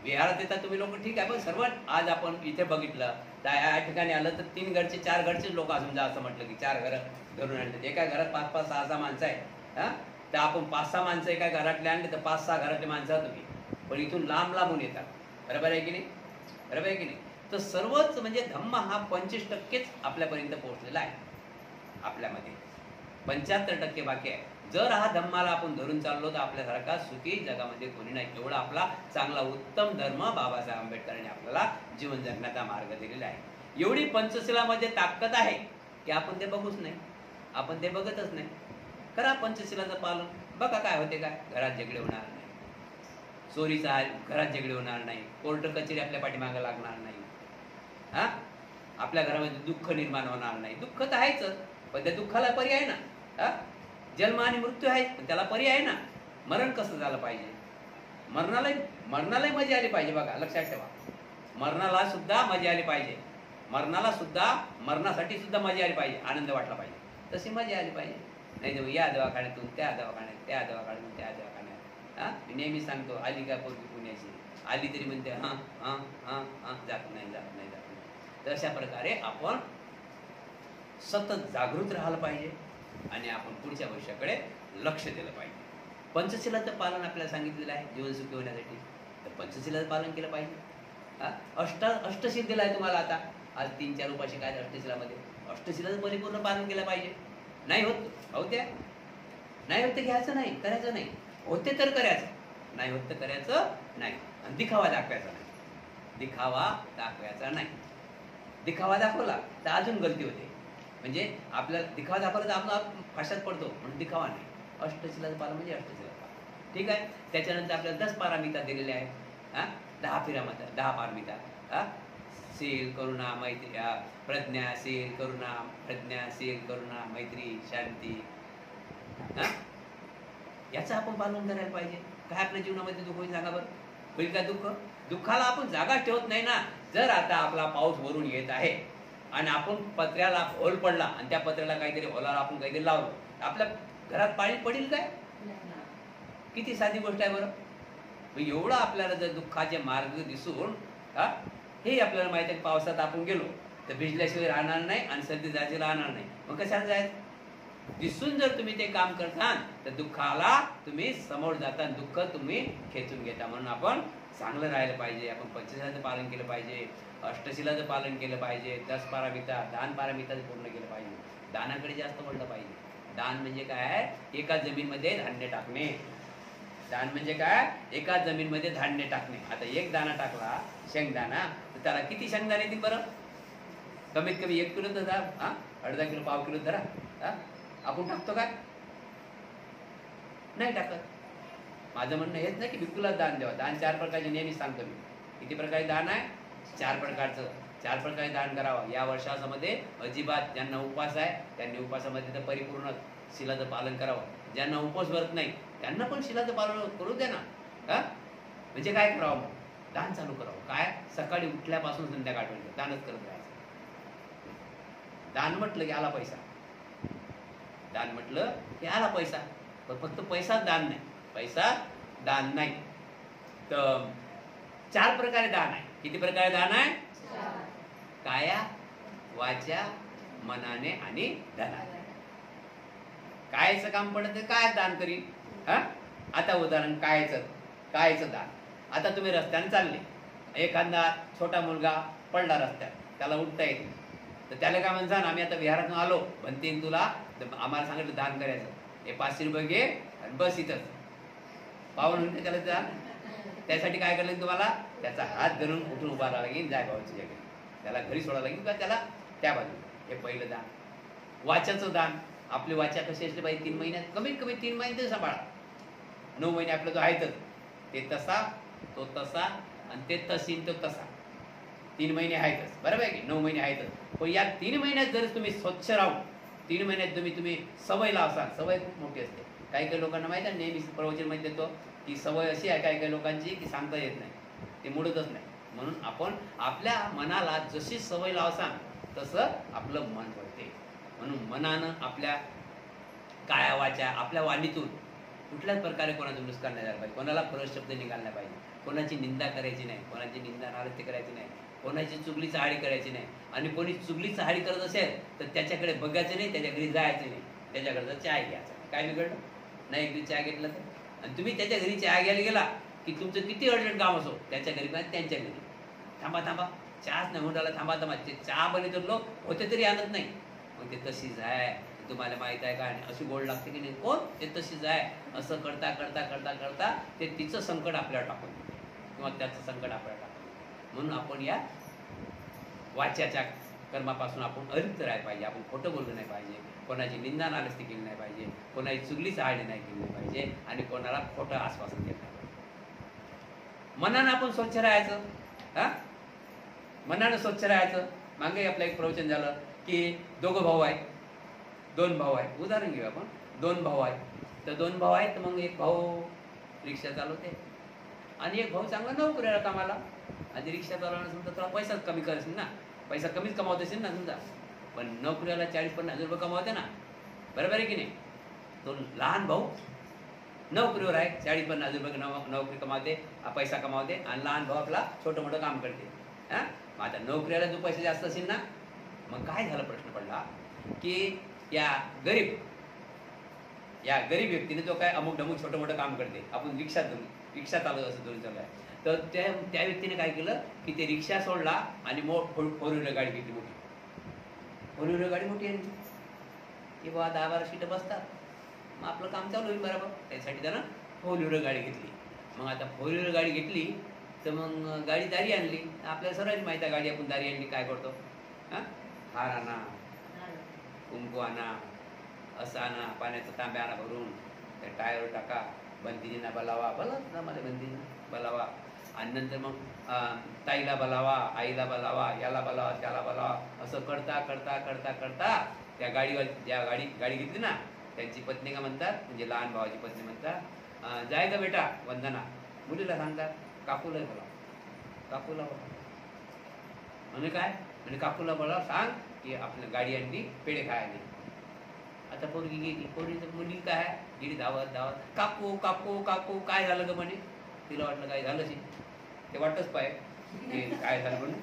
विहारात येतात तुम्ही लोक, ठीक आहे, पण सर्व आज आपण इथे बघितलं तर या ठिकाणी आलं तर 3 घरचे 4 घरचे लोक समजा असं म्हटलं की 4 घरं धरून आणले. एका घरात 5-5, 6-6 माणसं आहे. तर आपण 5-6 माणसं एका घरातले आणले तर 5-6 घरातले माणसं तुम्ही, पण इथून लांबून येतात. बरोबर आहे की नाही? बरोबर आहे की नाही? तर सर्वच म्हणजे धम्म हा 25% आपल्यापर्यंत पोहोचलेला आहे. आपल्यामध्ये 75% बाकी आहे. जर हा धम्माला आपण धरून चाललो तर आपल्यासारखा सुखी जगामध्ये कोणी नाही. एवढा आपला चांगला उत्तम धर्म बाबासाहेब आंबेडकरांनी आपल्याला जीवन जगण्याचा मार्ग दिलेला आहे. एवढी पंचशिलामध्ये ताकद आहे की आपण ते बघूच नाही, आपण ते बघतच नाही. करा पंचशिलाचं पालन, बघा काय होते. काय घरात झगडे होणार नाही, चोरीचा घरात झगडे होणार नाही, कोर्ट कचेरी आपल्या पाठीमागे लागणार नाही, आपल्या घरामध्ये दुःख निर्माण होणार नाही. दुःख तर आहेच, पण त्या दुःखाला पर्याय ना. जन्म आणि मृत्यू आहे पण त्याला पर्याय ना. मरण कसं झालं पाहिजे? मरणालाही मजा आली पाहिजे. बघा लक्षात ठेवा, मरणाला सुद्धा मजा आली पाहिजे. मरणासाठी सुद्धा मजा आली पाहिजे, आनंद वाटला पाहिजे. तशी मजा आली पाहिजे. नाही तर या दवाखान्यातून त्या दवाखान्यात, त्या दवाखान्यातून त्या दवाखान्यात. मी नेहमी सांगतो, आली का पोरगी पुण्याची, आली तरी म्हणते जात नाही. तर अशा प्रकारे आपण सतत जागृत राहायला पाहिजे आणि आपण पुढच्या भविष्याकडे लक्ष दिलं पाहिजे. पंचशिलाचं पालन आपल्याला सांगितलेलं आहे जीवन सुखी होण्यासाठी, तर पंचशिलाचं पालन केलं पाहिजे. अष्टशील दिलं आहे तुम्हाला आता. आज 3-4 उपाशी काय अष्टशिलामध्ये. अष्टशिलाचं परिपूर्ण पालन केलं पाहिजे. नाही होत नाही होत घ्यायचं नाही, करायचं नाही. होते तर करायचं, नाही होत तर करायचं नाही. आणि दिखावा दाखवायचा नाही. दिखावा दाखवला तर अजून गलती होते. म्हणजे आपल्याला दिखावा दाखवला तर आपण फाशात पडतो, म्हणून दिखावा नाही. अष्टशिलाचं पालन म्हणजे अष्टशिलाचं पालन. ठीक आहे. त्याच्यानंतर आपल्याला 10 पारमिता दिलेल्या आहेत. 10 पारमिता. शील, करुणा, मैत्री, प्रज्ञा, शील, करुणा, प्रज्ञा, शील, करुणा, मैत्री, शांती. याचं आपण पालन करायला पाहिजे. काय आपल्या जीवनामध्ये दुःख होईल सांगा बरं? होईल का दुःख? दुःखाला आपण जागा ठेवत नाही ना. जर आता आपला पाऊस भरून येत आहे आणि आपण पत्र्याला होल पडला आणि त्या पत्र्याला काहीतरी होलाला आपण काहीतरी लावलं, आपल्या घरात पाणी पडेल काय? किती साधी गोष्ट आहे बरं. एवढं आपल्याला जर दुःखाचे मार्ग दिसून हे आपल्याला माहिती आहे, पावसात आपण गेलो तर भिजल्याशिवाय राहणार नाही आणि सर्दी जायची राहणार नाही. मग कशाला जायचं? दिसून जर तुम्ही ते काम करता तर दुःखाला तुम्ही समोर जाता, दुःख तुम्ही खेचून घेता. म्हणून आपण चांगलं राहायला पाहिजे. आपण पंचशिलाचं पालन केलं पाहिजे, अष्टशिलाचं पालन केलं पाहिजे, 10 पारमिता, दान पारमिताचं पूर्ण केलं पाहिजे. दानाकडे जास्त वळलं पाहिजे. दान म्हणजे काय? एका जमीनमध्ये धान्य टाकणे. दान म्हणजे काय? एका जमीनमध्ये धान्य टाकणे. आता एक दाणा टाकला शेंगदाणा, तर त्याला किती शेंगदाणे येतील बरं? कमीत कमी 1 किलो तर धरा, अर्धा किलो, पाव किलो धरा. आपण टाकतो काय? नाही टाकत. माझं म्हणणं हेच नाही की बिलकुलच दान द्यावं. दान 4 प्रकारचे नेहमी सांगतो मी. किती प्रकारचे दान आहे? 4 प्रकारचं. 4 प्रकारे दान करावं. या वर्षामध्ये अजिबात ज्यांना उपवास आहे त्यांनी उपवासामध्ये तर परिपूर्ण शिलाचं पालन करावं. ज्यांना उपवास भरत नाही त्यांना पण शिलाचं पालन करू द्या ना. म्हणजे काय करावं मग? दान चालू करावं. काय? सकाळी उठल्यापासून संध्याकाळपर्यंत दानच करत राहायचं. दान म्हटलं की आला पैसा. दान म्हटलं की आला पैसा. पण फक्त पैसाच दान नाही. पैसा दान नाही. तर 4 प्रकारे दान आहे. किती प्रकारे दान आहे? काया, वाचा, मनाने आणि धनाने. कायचं काम पडत ते काय दान करीन. आता उदाहरण कायचं दान. आता तुम्ही रस्त्याने चालले, एखादा छोटा मुलगा पडला रस्त्यात, त्याला उठता येत नाही, तर त्याला काय म्हणसान, आम्ही आता विहारातून आलो, म्हणते तुला आम्हाला सांगितलं दान करायचं, हे 500 रुपये घे आणि बस इथंच. पावन म्हणते त्याला दान. त्यासाठी काय करायला तुम्हाला? त्याचा हात धरून उठून उभा राहावं लागेल, जाय भावाची जगेल, त्याला घरी सोडावं लागेल का त्याला त्या बाजूला. हे पहिलं दान. वाचाचं दान. आपली वाचा कशी असली पाहिजे? 3 महिन्यात, कमीत कमी 3 महिने तरी सांभाळा. 9 महिने आपलं तो आहेतच, ते तसा तो तसा आणि ते तसीन तो तसा. 3 महिने आहेतच, बरोबर आहे की? 9 महिने आहेतच. पण या 3 महिन्यात जर तुम्ही स्वच्छ राहून 3 महिन्यात तुम्ही सवय लावसाल. सवय खूप मोठी असते. काही काही लोकांना माहिती आहे, नेहमी प्रवचन मध्ये देतो की सवय अशी आहे काही काही लोकांची की सांगता येत नाही, ते मोडतच नाही. म्हणून आपण आपल्या मनाला जशी सवय लावसाल तसं आपलं मन पडते. म्हणून मनानं आपल्या काया वाचा, आपल्या वाणीतून कुठल्याच प्रकारे कोणाचं नुकसान नाही झालं पाहिजे, कोणाला परत शब्द निघाला नाही पाहिजे, कोणाची निंदा करायची नाही, कोणाची निंदा नाराज करायची नाही, कोणाची चुगली चहाडी करायची नाही. आणि कोणी चुगली चहाडी करत असेल तर त्याच्याकडे बघायचं नाही, त्याच्या घरी जायचं नाही, त्याच्याकडे चहा घ्यायचा. काय बिघडलं नाही? एक चहा घेतला तर, आणि तुम्ही त्याच्या घरी चहा घ्यायला गेला की तुमचं किती अर्जंट काम असो, त्याच्या घरी पण त्यांच्या घरी थांबा चहाच नाही म्हणून थांबा ते चहा बनवतो लोक होते तरी आणत नाही. मग ते तशीच आहे, तुम्हाला माहित आहे का? आणि अशी गोड लागते की नाही, कोण ते तशीच आहे. असं करता करता करता करता ते तिचं संकट आपल्याला टाकून देते किंवा त्याचं संकट आपल्याला टाकून. म्हणून आपण या वाच्याच्या कर्मापासून आपण अलिप्त राहायला पाहिजे. आपण खोटं बोललं नाही पाहिजे, कोणाची निंदा नालस्ती केली नाही पाहिजे, कोणाची चुगली चहाडी नाही केली नाही पाहिजे, आणि कोणाला खोटं आश्वासन देत नाही पाहिजे. मनानं आपण स्वच्छ राहायचं. मनानं स्वच्छ राहायचं. मागे आपलं एक प्रवचन झालं की 2 भाऊ आहेत, 2 भाऊ आहेत. उदाहरण घेऊ आपण. 2 भाऊ आहेत. तर 2 भाऊ आहेत, मग एक भाऊ रिक्षा चालवते आणि एक भाऊ चांगला नोकरीला कामाला. आणि रिक्षा चालवणं समजा तुला पैसा कमी करशील ना, पैसा कमीच कमावत असेल ना समजा, पण नोकरीला 40-50 हजार रुपये कमावते ना, बरोबर आहे की नाही? तो लहान भाऊ नोकरीवर आहे, 40-50 हजार रुपये नोकरी कमावते, पैसा कमावते, आणि लहान भाऊ आपला छोटं मोठं काम करते. मग आता नोकरीला जो पैसे जास्त असेल ना, मग काय झाला प्रश्न पडला की या गरीब व्यक्तीने जो काय अमुक ढमुक छोटं मोठं काम करते, आपण रिक्षा चालवत असं दोन्ही चालू आहे, तर त्या व्यक्तीने काय केलं की ते रिक्षा सोडला आणि 4 व्हीलर गाडी घेतली मोठी. 4 व्हीलर गाडी मोठी आहे की बाबा 10-12 सीटं बसतात, मग आपलं काम चालू होईल बरोबर. त्यासाठी त्यानं 4 व्हीलर गाडी घेतली. मग आता 4 व्हीलर गाडी घेतली तर मग गाडी दारी आणली. आपल्याला सर्वांनी माहिती आहे गाडी आपण दारी आणली काय करतो, हार आणा, कुंकू आणा, असं आणा, पाण्याचा तांब्या आणा भरून, त्या टायरवर टाका, बंदिनींना बोलावा, मला बंदिनी बोलावा, आणि नंतर मग ताईला बोलावा, आईला बोलावा, याला बोलावा, त्याला बोलावा. असं करता करता करता करता त्या गाडीवर ज्या गाडी घेतली ना, त्यांची पत्नी का म्हणतात, म्हणजे लहान भावाची पत्नी म्हणतात, जाय का बेटा वंदना. मुलीला सांगतात काकूला बोला, काकूला बोला. म्हणजे काय? म्हणजे काकूला बोला, सांग की आपल्या गाडी आणली, पेढे खायला. आता पोरगी गेली, पोरीचं मुली काय गेली धावत धावत, काकू काकू काकू काय झालं ग म्हणे. तिला वाटलं काय झालं, ते वाटच पाहिजे काय झालं म्हणून,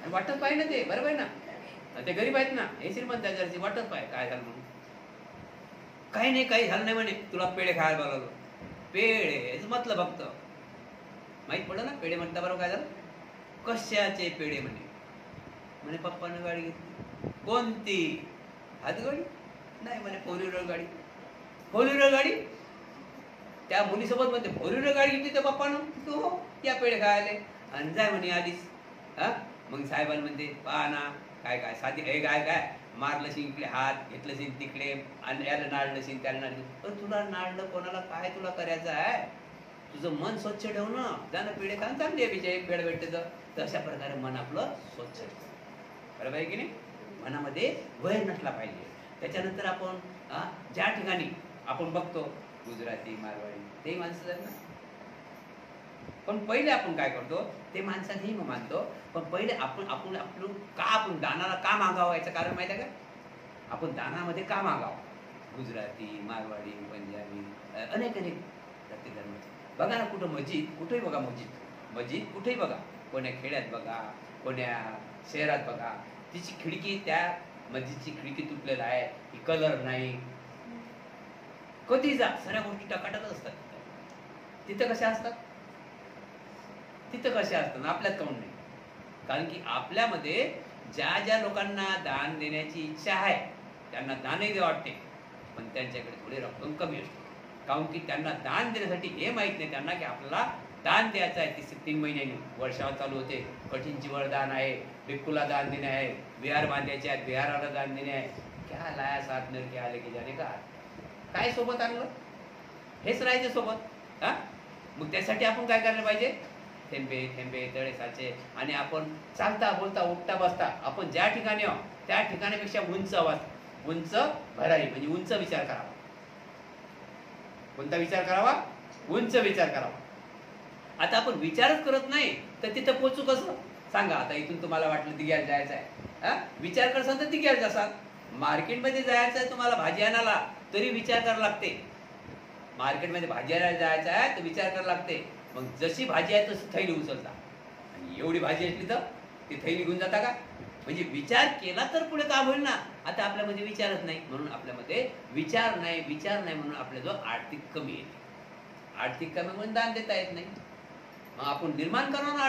आणि वाटच पाहिजे ना, ते बरोबर आहे ना, ते गरीब आहेत ना, हे श्रीमंत आहे, वाटच पाहिजे काय झालं म्हणून. काही झालं नाही म्हणे, तुला पेढे खायला बोलावलं. पेढे म्हटलं फक्त माहित पडलं ना, पेढे म्हटलं बरोबर. काय झालं? कशाचे पेढे म्हणे. म्हणे पप्पानं गाडी घेतली. कोणती? हातगाडी. नाही म्हणे फोर व्हीलर गाडी. फोर व्हीलर गाडी त्या मुलीसोबत म्हणते फोर व्हीलर गाडी घेतली तर बाप्पानं. तू हो या पेढे खायले आणि जाय म्हणे आलीस. हा मग साहेबांना म्हणते पहा ना काय काय साधी हे काय काय मारलं शिन इकडे हात घेतलं शिन तिकडे आणि याला नाडलं शिन त्याला नाडलं. पण तुला नाडलं कोणाला काय तुला करायचं आहे? तुझं मन स्वच्छ ठेव ना. जाणं पेढे खाणं चांगली आहे बिचारी पेढ भेटते तर अशा प्रकारे मन आपलं स्वच्छ ठेव. बरोबर आहे की नाही? मनामध्ये वैर नसला पाहिजे. त्याच्यानंतर आपण ज्या ठिकाणी आपण बघतो गुजराती मारवाडी ते माणसं आहेत ना. पण पहिले आपण काय करतो ते माणसांनी मानतो. पण पहिले आपण आपण आपलं का आपण दानाला का मागावं याचं कारण माहिती आहे का? आपण दानामध्ये का मागावं? गुजराती मारवाडी पंजाबी अनेक अनेक जाती धर्माचे बघा ना. कुठं मस्जिद कुठेही बघा मस्जिद मस्जिद कुठेही बघा. कोण्या खेड्यात बघा कोण्या शहरात बघा तिची खिडकी त्या मस्जिदची खिडकी तुटलेला आहे. ही कलर नाही. कधी जा सगळ्या गोष्टी टकाटकच असतात. तिथं कशा असतात? तिथं कशा असतात आपल्यात काऊन नाही? कारण की आपल्यामध्ये ज्या ज्या लोकांना दान देण्याची इच्छा आहे त्यांना दानही द्यावं वाटते. पण त्यांच्याकडे थोडी रक्कम कमी असते. कारण की त्यांना दान देण्यासाठी हे माहित नाही त्यांना की आपल्याला दान द्यायचं आहे. 3 महिन्यांनी वर्षावर चालू होते. कठीण चिवळ दान आहे. भिक्खूला दान देणे आहे. विहार बांधायचे आहेत. विहाराला दान देणे आहे. क्या लाया साथ मिल के आले की जाने का. काय सोबत आणलं? हेच राहायचे सोबत. हा मग त्यासाठी आपण काय करायला पाहिजे? थेंबे थेंबे तळे साचे. आणि आपण चालता बोलता उठता बसता आपण ज्या ठिकाणी आहोत त्या ठिकाणीपेक्षा उंच आवाज उंच भरारी म्हणजे उंच विचार करावा. कोणता विचार करावा? उंच विचार करावा. आता आपण विचारच करत नाही तर तिथं पोचू कसं? सांगा. आता इथून तुम्हाला वाटलं दिघ्याला जायचं आहे. विचार करसाल तर दिघ्याला जासाल. मार्केटमध्ये जायचं आहे तुम्हाला भाजी आणायला तरी विचार करायला लागते. मार्केटमध्ये भाजी आणायला जायचं आहे तर विचार करायला लागते. मग जशी भाजी आहे तशी थैली उचलता. आणि एवढी भाजी असली तर ती थैली घेऊन जाता का? म्हणजे विचार केला तर पुढे काम होईल ना. आता आपल्यामध्ये विचारच नाही म्हणून आपल्यामध्ये विचार नाही म्हणून आपल्याजवळ आर्थिक कमी येते. आर्थिक कमी म्हणून दान देता येत नाही. मग आपण निर्माण करावं ना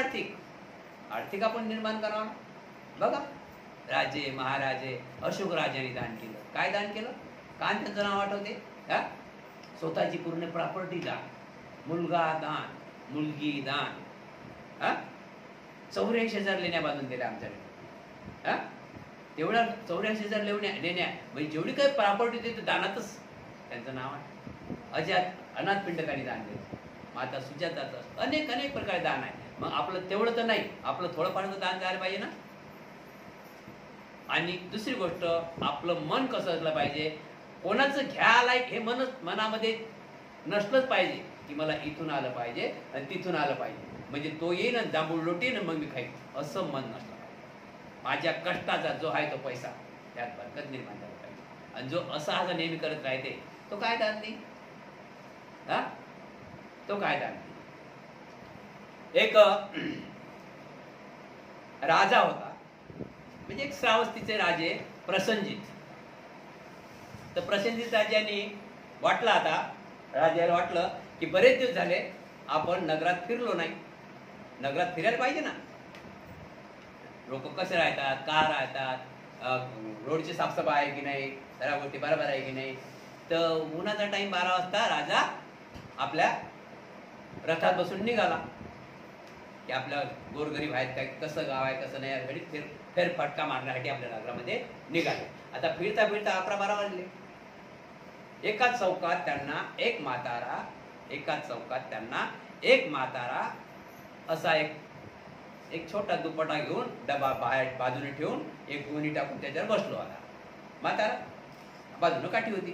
आर्थिक आपण निर्माण करावं. बघा राजे महाराजे अशोक राजांनी दान केलं. काय दान केलं? काय त्यांचं नाव आठवते? स्वतःची पूर्ण प्रॉपर्टी दान. मुलगा दान मुलगी दान. 84,000 लेण्या बांधून दिल्या आमच्याकडे. तेवढ्या 84,000 लेण्या म्हणजे जेवढी काही प्रॉपर्टी होती दानातच त्यांचं नाव आहे. अजात अनाथ पिंडकांनी दान दिलं. माता सुजाताचं अनेक अनेक प्रकारे दान आहे. मग आपलं तेवढं तर नाही आपलं थोडंफार दान द्यायला पाहिजे ना. आणि दुसरी गोष्ट आपलं मन कसं असलं पाहिजे? कोणाचं घ्यायला हे मनामध्ये नसलंच पाहिजे की मला इथून आलं पाहिजे आणि तिथून आलं पाहिजे. म्हणजे तो येईन जांभूळ लोटीन मग मी खाईन असं मन नसलं पाहिजे. माझ्या कष्टाचा जो आहे तो पैसा त्यात बरकत निर्माण झाला पाहिजे. आणि जो असा नेहमी करत राहते तो काय दान देईल? तो काय दान देईल? एक राजा होता म्हणजे एक श्रावस्तीचे राजे प्रसंजित. तर प्रसंजित राजांनी वाटलं आता राजाला वाटलं की बरेच दिवस झाले आपण नगरात फिरलो नाही. नगरात फिरायला पाहिजे ना. लोक कसे राहतात का राहतात रोडची साफसफाई आहे की नाही सगळ्या गोष्टी बरोबर आहे की नाही. तर उन्हाचा टाइम 12 वाजता राजा आपल्या रथात बसून निघाला की आपल्या गोरगरीब आहेत काय कसं गाव आहे कसं नाही यासाठी फेरफटका मारण्यासाठी आपल्या नगरामध्ये निघाले. आता फिरता फिरता 11-12 वाजले. एकाच चौकात त्यांना एक म्हातारा असा एक छोटा दुपट्टा घेऊन डबा बाहेर बाजूने ठेवून एक गोणी टाकून त्याच्यावर बसलो आता. म्हातारा बाजूने काठी होती.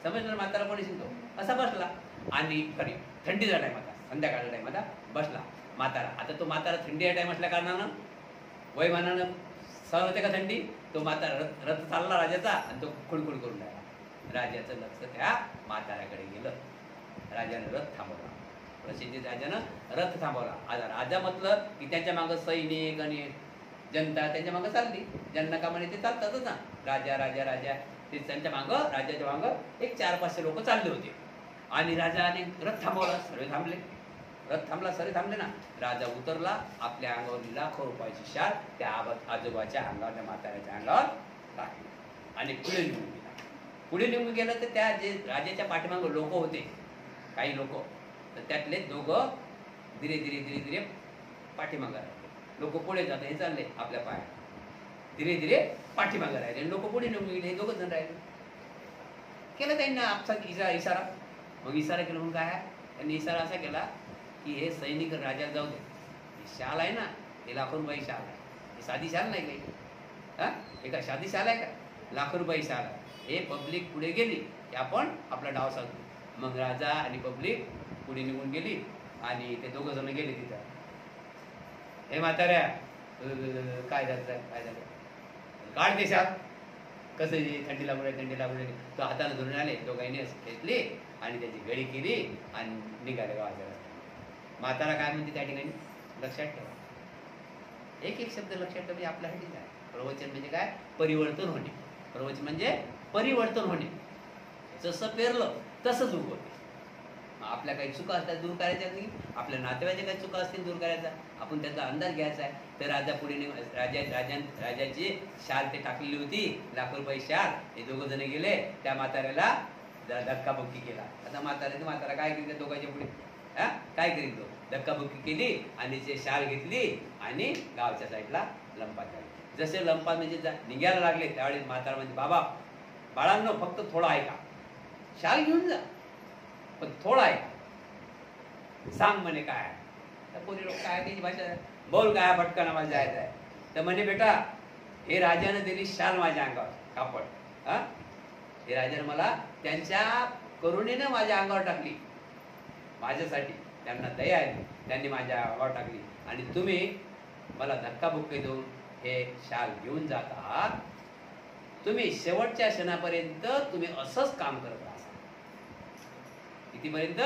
समजलं म्हातारा कोणी शिकतो असा बसला. आणि खरी थंडीचा टाइम आता संध्याकाळचा टाइम आता बसला म्हातारा. आता तो म्हातारा थंडीचा टाइम असल्या कारणानं वयमानानं सहन होते का थंडी. तो म्हातारा रथ चालला राजाचा आणि तो खुडखुड करून राहिला. राजाचं लक्ष त्या म्हाताऱ्याकडे गेलं. राजाने रथ थांबवला. प्रसिद्ध राजानं रथ थांबवला. आता राजा म्हटलं की त्याच्या मागं सैनिक आणि जनता त्यांच्या मागं चालली. ज्यांना का म्हणे ते चालतातच ना. राजा ते त्यांच्या मागं राजाच्या मागं एक 400-500 लोक चालले होते. आणि राजाने रथ थांबवला. सर्व थांबले. रथ थांबला सर्व थांबले ना. राजा उतरला. आपल्या अंगावर लाखो रुपयाची शाल त्या आजोबाच्या अंगावर त्या म्हाताऱ्याच्या अंगावर टाकली आणि पुढे निघून गेला. पुढे निघून गेलं तर त्या जे राजाच्या पाठीमागे लोक होते, काही लोक, तर त्यातले दोघं धीरे धीरे धीरे धीरे पाठीमागे राहिले. लोक पुढे जात हे चालले आपल्या पाया, धीरे धीरे पाठीमागे राहिले, लोक पुढे निघून गेले, हे दोघं जण राहिले. केलं त्यांनी आपसा इशारा. मग इशारा केला म्हणून काय, त्यांनी इशारा असा केला की हे सैनिक राजा जाऊ दे, शाल आहे ना, हे लाखो रुपये शाल आहे, हे साधी शाल नाही काही, हा एका साधी शाल आहे का, लाखो रुपये शाल आहे. हे पब्लिक पुढे गेली की आपण आपला डाव साधू. मग राजा आणि पब्लिक पुढे निघून गेली आणि ते दोघं जण गेले तिथं. हे म्हाताऱ्या काय झालं, काय झालं, काढ ते शाल, कसं थंडी लागू राहिली, थंडी लागू राहिली. तो हाताला धरून आले, दोघांनी घेतली आणि त्याची गळी केली आणि निघाले गावाच्या रस्त्याने. म्हातारा काय म्हणते त्या ठिकाणी लक्षात ठेवा, एक एक शब्द लक्षात ठेवा, आपल्यासाठी काय प्रवचन म्हणजे काय, परिवर्तन होणे. प्रवचन म्हणजे परिवर्तन होणे. जसं पेरलं तसंच उगवते. आपल्या काही चुका असतात दूर करायच्या नाही, आपल्या नातेवाईच्या काही चुका असतील दूर करायचा, आपण त्याचा अंदाज घ्यायचा आहे. तर राजा पुढे राजाची शाल ते टाकलेली होती, लाखो रुपये शाल, हे दोघं जण गेले, त्या म्हाताऱ्याला धक्काबुक्की केला. आता म्हातारा काय करीत दोघांच्या पुढे, हा काय करीत, तो धक्काबुक्की केली आणि ते शाल घेतली आणि गावच्या साईडला लंपात झाली. जसे लंपात म्हणजे निघायला लागले त्यावेळेस म्हातारा म्हणजे, बाबा बाळांनो फक्त थोडा ऐका, शाल घेऊन जा पण थोडा ऐका, सांग म्हणे काय. तर कोणी लोक काय त्याची भाषा, बोल काय फटकाना मला जायचं आहे. तर म्हणे बेटा हे राजानं दिली शाल माझ्या अंगावर कापड, हा हे राजाने मला त्यांच्या करुणेनं माझ्या अंगावर टाकली, माझ्यासाठी त्यांना दया आली, त्यांनी माझ्या अंगावर टाकली आणि तुम्ही मला धक्काबुक्की देऊन हे शाल घेऊन जात आहात. तुम्ही शेवटच्या क्षणापर्यंत तुम्ही असंच काम करत राहा. कितीपर्यंत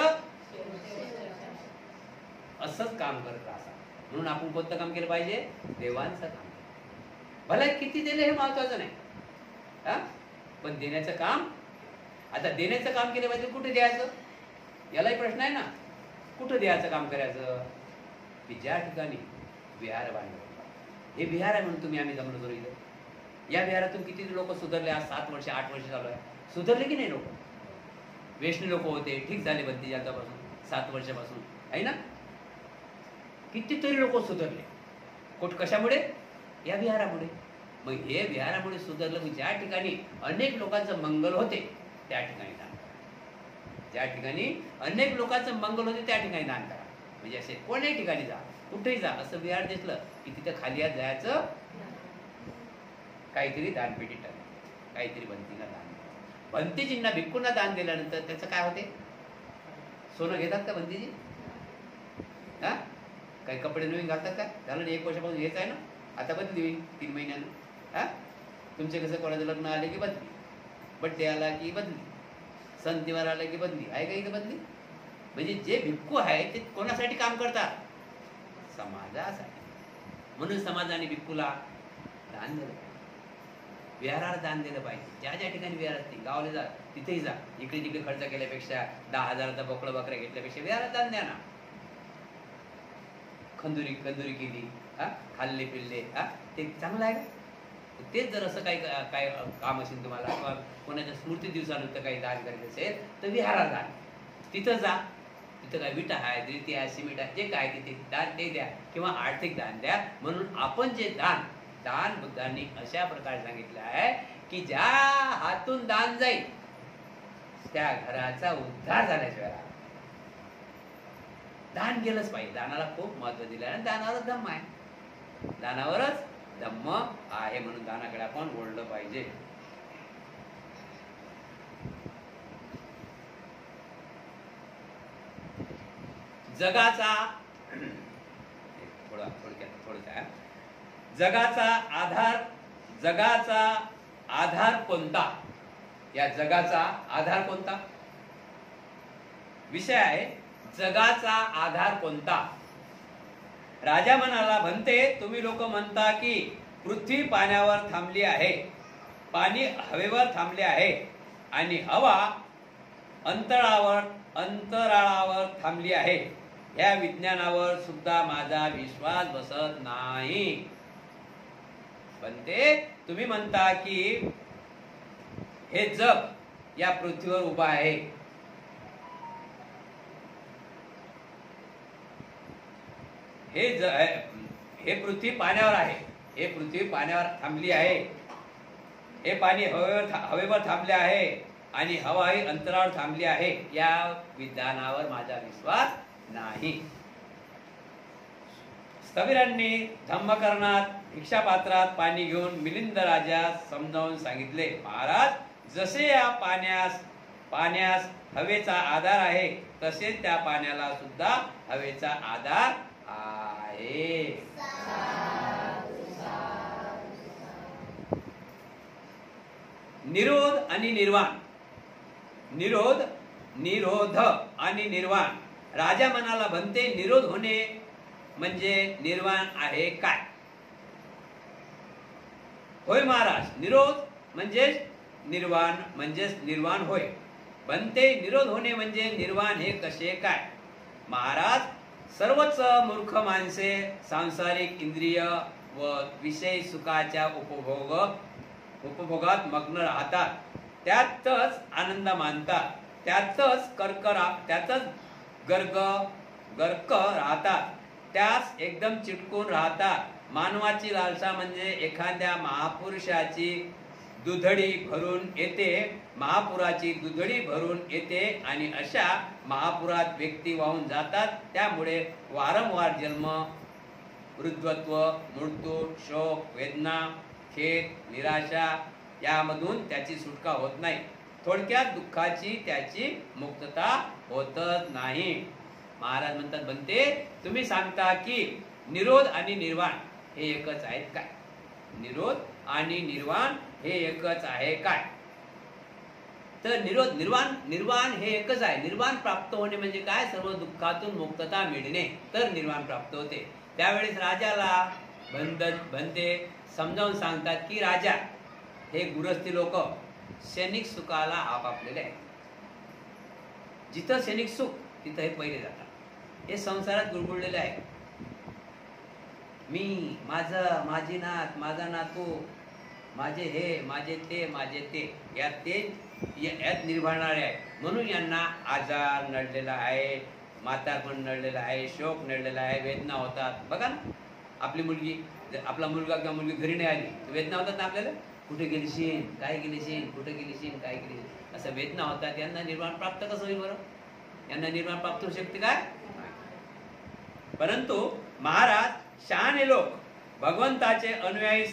असंच काम करत राहा. म्हणून आपण कोणतं काम केलं पाहिजे, देवांचं काम. भला किती दिले हे महत्वाचं नाही, हा पण देण्याचं काम. आता देण्याचं काम केलं पाहिजे, कुठे द्यायचं यालाही प्रश्न आहे ना. कुठं द्यायचं काम करायचं, की ज्या ठिकाणी विहार बांधलं, हे विहार आहे म्हणून तुम्ही आम्ही जमलो करू इथं. या विहारातून किती लोक सुधारले, आज 7 वर्ष 8 वर्ष चालू आहे, सुधारले की नाही लोक. वेष्णी लोक होते, ठीक झाले बंदी जातापासून 7 वर्षापासून आहे ना. कितीतरी लोक सुधारले, कशामुळे, या विहारामुळे. मग हे विहारामुळे सुधारलं. मग ज्या ठिकाणी अनेक लोकांचं मंगल होते त्या ठिकाणी दान करा. ज्या ठिकाणी अनेक लोकांचं मंगल होते त्या ठिकाणी दान करा. म्हणजे असे कोणत्याही ठिकाणी जा, कुठेही जा, असं विहार दिसलं की तिथं खाली हात जायचं, काहीतरी दानपेटी टाक, काहीतरी बंतीला दान. बंतीजींना भिक्खूंना दान दिल्यानंतर त्याचं काय होते, सोनं घेतात का बंतीजी, हा काही कपडे नवीन घालतात का, झालं ना 1 वर्षापासून हेच आहे ना, आता बदली होईल 3 महिन्यानं. हा तुमचे कसं कोणाचं लग्न आले की बदली, बड्डे आला की बदली, सण त्योहार आला की बदली, आहे का इथं बदली. म्हणजे जे भिक्खू आहे ते कोणासाठी काम करतात, समाजासाठी. म्हणून समाजाने भिक्खूला दान दिलं पाहिजे, विहाराला दान दिलं पाहिजे. ज्या ज्या ठिकाणी विहार असतील गावाला जा, तिथेही जा. इकडे तिकडे खर्च केल्यापेक्षा 10,000चा बोकडं बकऱ्या घेतल्यापेक्षा विहारात दान द्या ना. कंदुरी केली, हा खाल्ले पिल्ले, हा ते चांगलं आहे का. तेच जर असं काही काय काम असेल तुम्हाला, किंवा कोणाच्या स्मृती दिवसानंतर काही दान करायचं असेल तर विहारात दान, तिथं जा. तिथं काय विटा आहे, रेती आहे, सिमेंट आहे, जे काय तिथे दान ते द्या, किंवा आर्थिक दान द्या. म्हणून आपण जे दान बुद्धांनी अशा प्रकारे सांगितलं आहे की ज्या हातून दान जाईल त्या घराचा उद्धार झाल्याशिवाय दान केलंच पाहिजे. दानाला खूप महत्व दिलं आहे, दानावरच धम्म आहे, दानावरच धम्म आहे. म्हणून दानाकडे आपण वळलं पाहिजे. जगाचा आधार कोणता, या जगाचा आधार कोणता विषय आहे. जगाचा आधार कोणता. राजा म्हणाला, म्हणते तुम्ही लोक म्हणता की पृथ्वी पाण्यावर थांबली आहे, पाणी हवेवर थांबले आहे आणि हवा अंतराळावर थांबली आहे. या विज्ञानावर सुद्धा माझा विश्वास बसत नाही. पण ते तुम्ही म्हणता की हे जग या पृथ्वीवर उभा आहे. हे पृथ्वी पाण्यावर आहे. हे पृथ्वी पाण्यावर थांबली आहे. हे पाणी हवेवर थांबले आहे आणि हवा ही अंतरावर थांबली आहे. या विधानावर माझा विश्वास नाही. स्थविरांनी धम्मकरणात भिक्षापात्रात पाणी घेऊन मिलिंद राजास समजावून सांगितले, महाराज, जसे या पाण्यास हवेचा आधार आहे तसेच त्या पाण्याला सुद्धा हवेचा आधार आहे. निरोध आणि निर्वाण. निरोध आणि निर्वाण. राजा मनाला म्हणते, निरोध होणे म्हणजे निर्वाण आहे काय? होय महाराज, निरोध म्हणजेच निर्वाण होय. बनते, निरोध होणे म्हणजे निर्वाण हे कसे काय? महाराज, सर्वच मूर्ख माणसे सांसारिक इंद्रिय व विषय सुखाच्या उपभोगात मग्न राहतात. त्यातच आनंद मानतात. त्यातच गर्क राहतात. त्यास एकदम चिटकून राहतात. मानवाची लालसा म्हणजे एखाद्या महापुरुषाची दुधडी भरून येते. महापुराची दुधडी भरून येते आणि अशा महापुरात व्यक्ती वाहून जातात. त्यामुळे वारंवार जन्म, वृद्धत्व, मृत्यू, शोक, वेदना, खेद, निराशा यामधून त्याची सुटका होत नाही. थोडक्यात दुःखाची त्याची मुक्तता होतच नाही. महाराज म्हणतात, बनते, तुम्ही सांगता की निरोध आणि निर्वाण हे एकच आहेत काय? निरोध आणि निर्वाण हे एकच आहे काय? तर निर्वाण हे एकच आहे. निर्वाण प्राप्त होणे म्हणजे काय? सर्व दुःखातून मुक्तता मिळणे, तर निर्वाण प्राप्त होते. त्यावेळेस राजाला बनते समजावून सांगतात की राजा, हे गृहस्थी लोक क्षणिक सुखाला आपापलेले आहेत. जिथं क्षणिक सुख तिथं हे पहिले जातात. हे संसारात गुरगुळलेले आहे. मी, माझं, माझी नात, माझा नातू, माझे हे, माझे ते यात निर्भाळणारे आहे. म्हणून यांना आजार नडलेला आहे, म्हातारपण नडलेला आहे, शोक नडलेला आहे, वेदना होतात. बघा ना, आपली मुलगी, आपला मुलगा किंवा मुलगी घरी नाही आली तर वेदना होतात ना आपल्याला. कुठे गेलीशीन, काय गेलीशीन, कुठे गेलीशीन, काय गेलीशीन, असं वेदना होतात. यांना निर्वाण प्राप्त कसं होईल बरं? यांना निर्वाण प्राप्त होऊ शकते काय? परंतु महाराज, शहाणे लोक भगवंताचे अनुयायी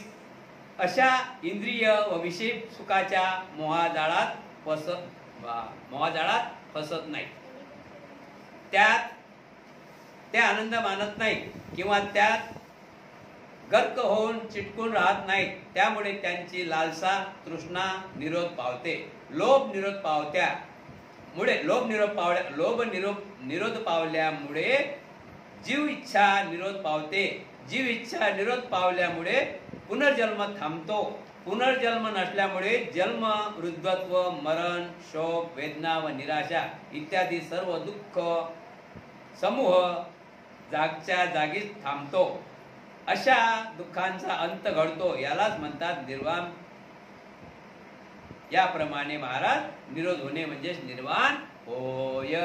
अशा इंद्रिय व विषय सुखाच्या मोहाजाळात फसत नाही. त्यात ते आनंद मानत नाही किंवा त्यात गर्क होऊन चिटकून राहत नाही. त्यामुळे त्यांची लालसा, तृष्णा निरोध पावते. लोभ निरोध पावल्यामुळे जीव इच्छा निरोध पावते. जीव इच्छा निरोध पावल्यामुळे पुनर्जन्म थांबतो. पुनर्जन्म नसल्यामुळे जन्म, वृद्धत्व, मरण, शोक, वेदना व निराशा इत्यादी सर्व दुःख समूह जागच्या जागीच थांबतो. अशा दुःखांचा अंत घडतो. यालाच म्हणतात निर्वाण. याप्रमाणे महाराज, निरोध होणे म्हणजे निर्वाण होय.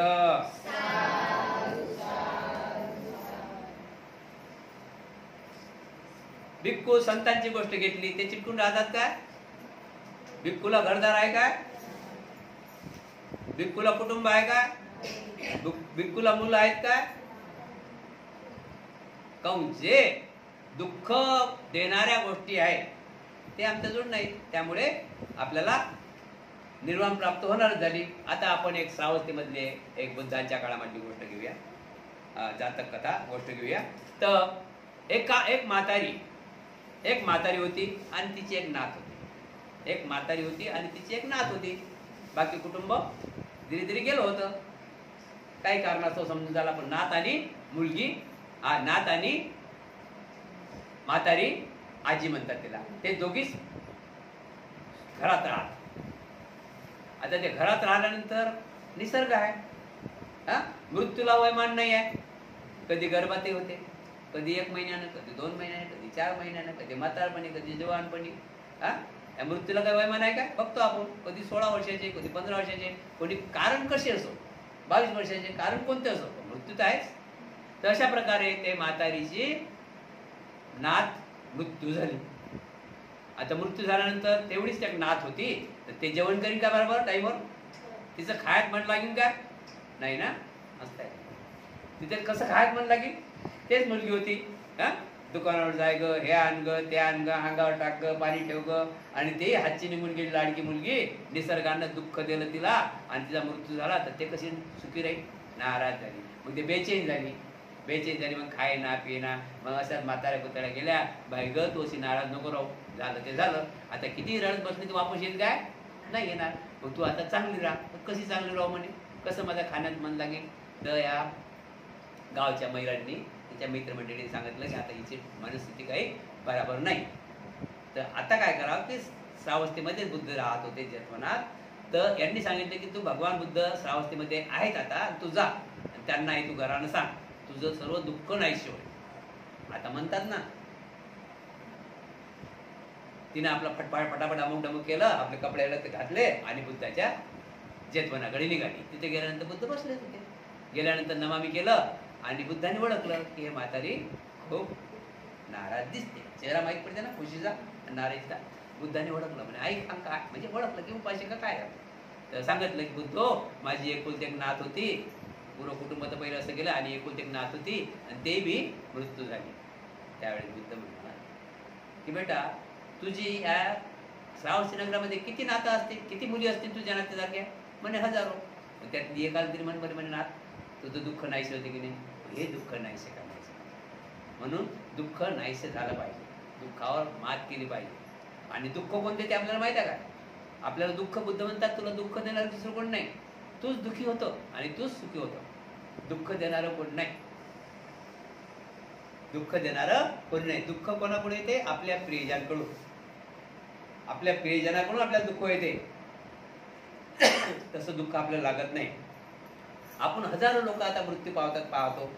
भिक्खू संतांची गोष्ट घेतली, ते चिटकून राहतात काय? भिक्खूला घरदार आहे काय? भिक्खूला कुटुंब आहे काय? भिक्खूला मुलं आहेत काय? काऊन जे दुःख देणाऱ्या गोष्टी आहेत ते आमच्याजवळ नाही. त्यामुळे आपल्याला निर्वाण प्राप्त होणार झाली. आता आपण एक श्रावस्तीमधले एक बुद्धांच्या काळामधली गोष्ट घेऊया, जातक कथा गोष्ट घेऊया. तर एक म्हातारी होती आणि तिची एक नात होती. एक म्हातारी होती आणि तिची एक नात होती. बाकी कुटुंब धीरे धीरे गेलं होतं. काही कारणास्तव समजून झाला, पण नात आणि म्हातारी, आजी म्हणतात तिला, ते दोघीच घरात राहत. आता ते घरात राहिल्यानंतर निसर्ग आहे, मृत्यूला वयमान नाही आहे. कधी गर्भाती होते, कधी 1 महिन्यानं, कधी 2 महिन्यानं, कधी 4 महिन्यानं, कधी म्हातारपणी, कधी जवानपणी. या मृत्यूला काय वयमान आहे काय? बघतो आपण, कधी 16 वर्षाचे, कधी 15 वर्षाचे, कोणी कारण कसे असो, 22 वर्षाचे, कारण कोणते असो, मृत्यू तर आहेच. तर अशा प्रकारे ते म्हातारीची नात मृत्यू झाली. आता मृत्यू झाल्यानंतर तेवढीच त्या नात होती, तर ते जेवण करीन का बरोबर टाईमवर? तिचं खायत मन लागेल का? नाही ना. असं आहे तिथे कसं खायत मन लागेल? तेच मुलगी होती, हा, दुकानावर जाय ग, हे आण ग, ते आण ग, अंगावर टाक ग, पाणी ठेव ग, आणि ते हातची निघून गेली लाडकी मुलगी. निसर्गानं दुःख दिलं तिला आणि तिचा मृत्यू झाला, तर ते कशी सुखी राहील? नाराज झाली. मग ते बेचैन झाली, मग खाय ना पिये ना. मग अशाच म्हाताऱ्या कुत्र्या गेल्या, बाई ग तू अशी नाराज नको राहू, झालं ते झालं, आता किती रडत बसली तू वापस येईल काय? नाही येणार. मग तू आता चांगली राहा. कशी चांगली राहू म्हणे? कसं माझ्या खाण्यात मन लागेल? तर या गावच्या महिलांनी तिच्या मित्रमंडळीने सांगितलं की आता हिची मनस्थिती काही बरोबर नाही. तर आता काय करावं की श्रावस्तीमध्ये बुद्ध राहत होते जन्मनाथ. तर यांनी सांगितलं की तू भगवान बुद्ध श्रावस्तीमध्ये आहेत आता, तू जा आणि त्यांना तू घरानं सांग, तुझं सर्व दुःख नाहीशी होईल. आता म्हणतात ना, तिने आपला फटाफट अमुक डमुक केलं, आपले कपडे घातले आणि बुद्धाच्या जेतवनाकडे निघाली. तिथे गेल्यानंतर बुद्ध बसले होते. गेल्यानंतर नमामी केलं आणि बुद्धाने ओळखलं की हे म्हातारी खूप नाराज दिसते. चेहरा माहीत पडते ना खुशीचा, नाराजीचा. बुद्धाने ओळखलं, म्हणजे आई काय म्हणजे ओळखलं की उपाशी का काय. तर सांगितलं की बुद्धो, माझी एकुलती एक नात होती, पूर्ण कुटुंब तर पहिलं असं गेलं, आणि एकुलती एक नात होती आणि ते बी मृत्यू झाली. त्यावेळेस बुद्ध म्हणला की बेटा, तुझी या श्रावस्ती नगरामध्ये किती नातं असते, किती मुली असतील तुझ्या नात्यासारख्या? म्हणे हजारो. त्यातली एकाला तरी म्हणे नात, तुझं दुःख नाहीसे होते की नाही? हे दुःख नाहीसे करायचं, म्हणून दुःख नाहीसे झालं पाहिजे, दुःखावर मात केली पाहिजे. आणि दुःख कोणते ते आपल्याला माहिती आहे का? आपल्याला दुःख बुद्ध म्हणतात, तुला दुःख देणार दुसरं कोण नाही. तूच दुःखी होतो आणि तूच सुखी होतो. दुःख देणारं कोण नाही, दुःख देणारं कोण नाही. दुःख कोणाकडून येते? आपल्या प्रियजनाकडून. आपल्या प्रियजनाकडून आपल्याला दुःख येते. तसं दुःख आपल्याला लागत नाही. आपण हजारो लोक आता मृत्यू पाहतो,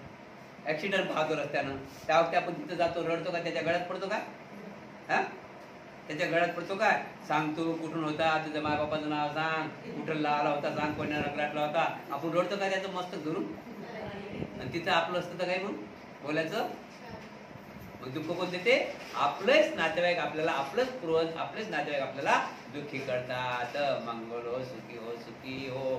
ऍक्सिडेंट पाहतो रस्त्यानं. त्या वक्ती आपण तिथं जातो, रडतो का? त्याच्या गळ्यात पडतो का? हा, त्याच्या गळ्यात पडतो काय? सांग तू कुठून होता, तुझ्या माय बापाचं नाव सांग, कुठं आला होता सांग, कोणत्या नगरातला होता. आपण रडतो का त्याचं मस्त धरून? आणि तिथं आपलं असतं तर काय मग बोलायचं? मग दुःख कोण देते? आपलेच नातेवाईक आपल्याला, आपलेच पूर्वज, आपलेच नातेवाईक आपल्याला दुःखी करतात. मंगल हो, सुखी हो, सुखी हो.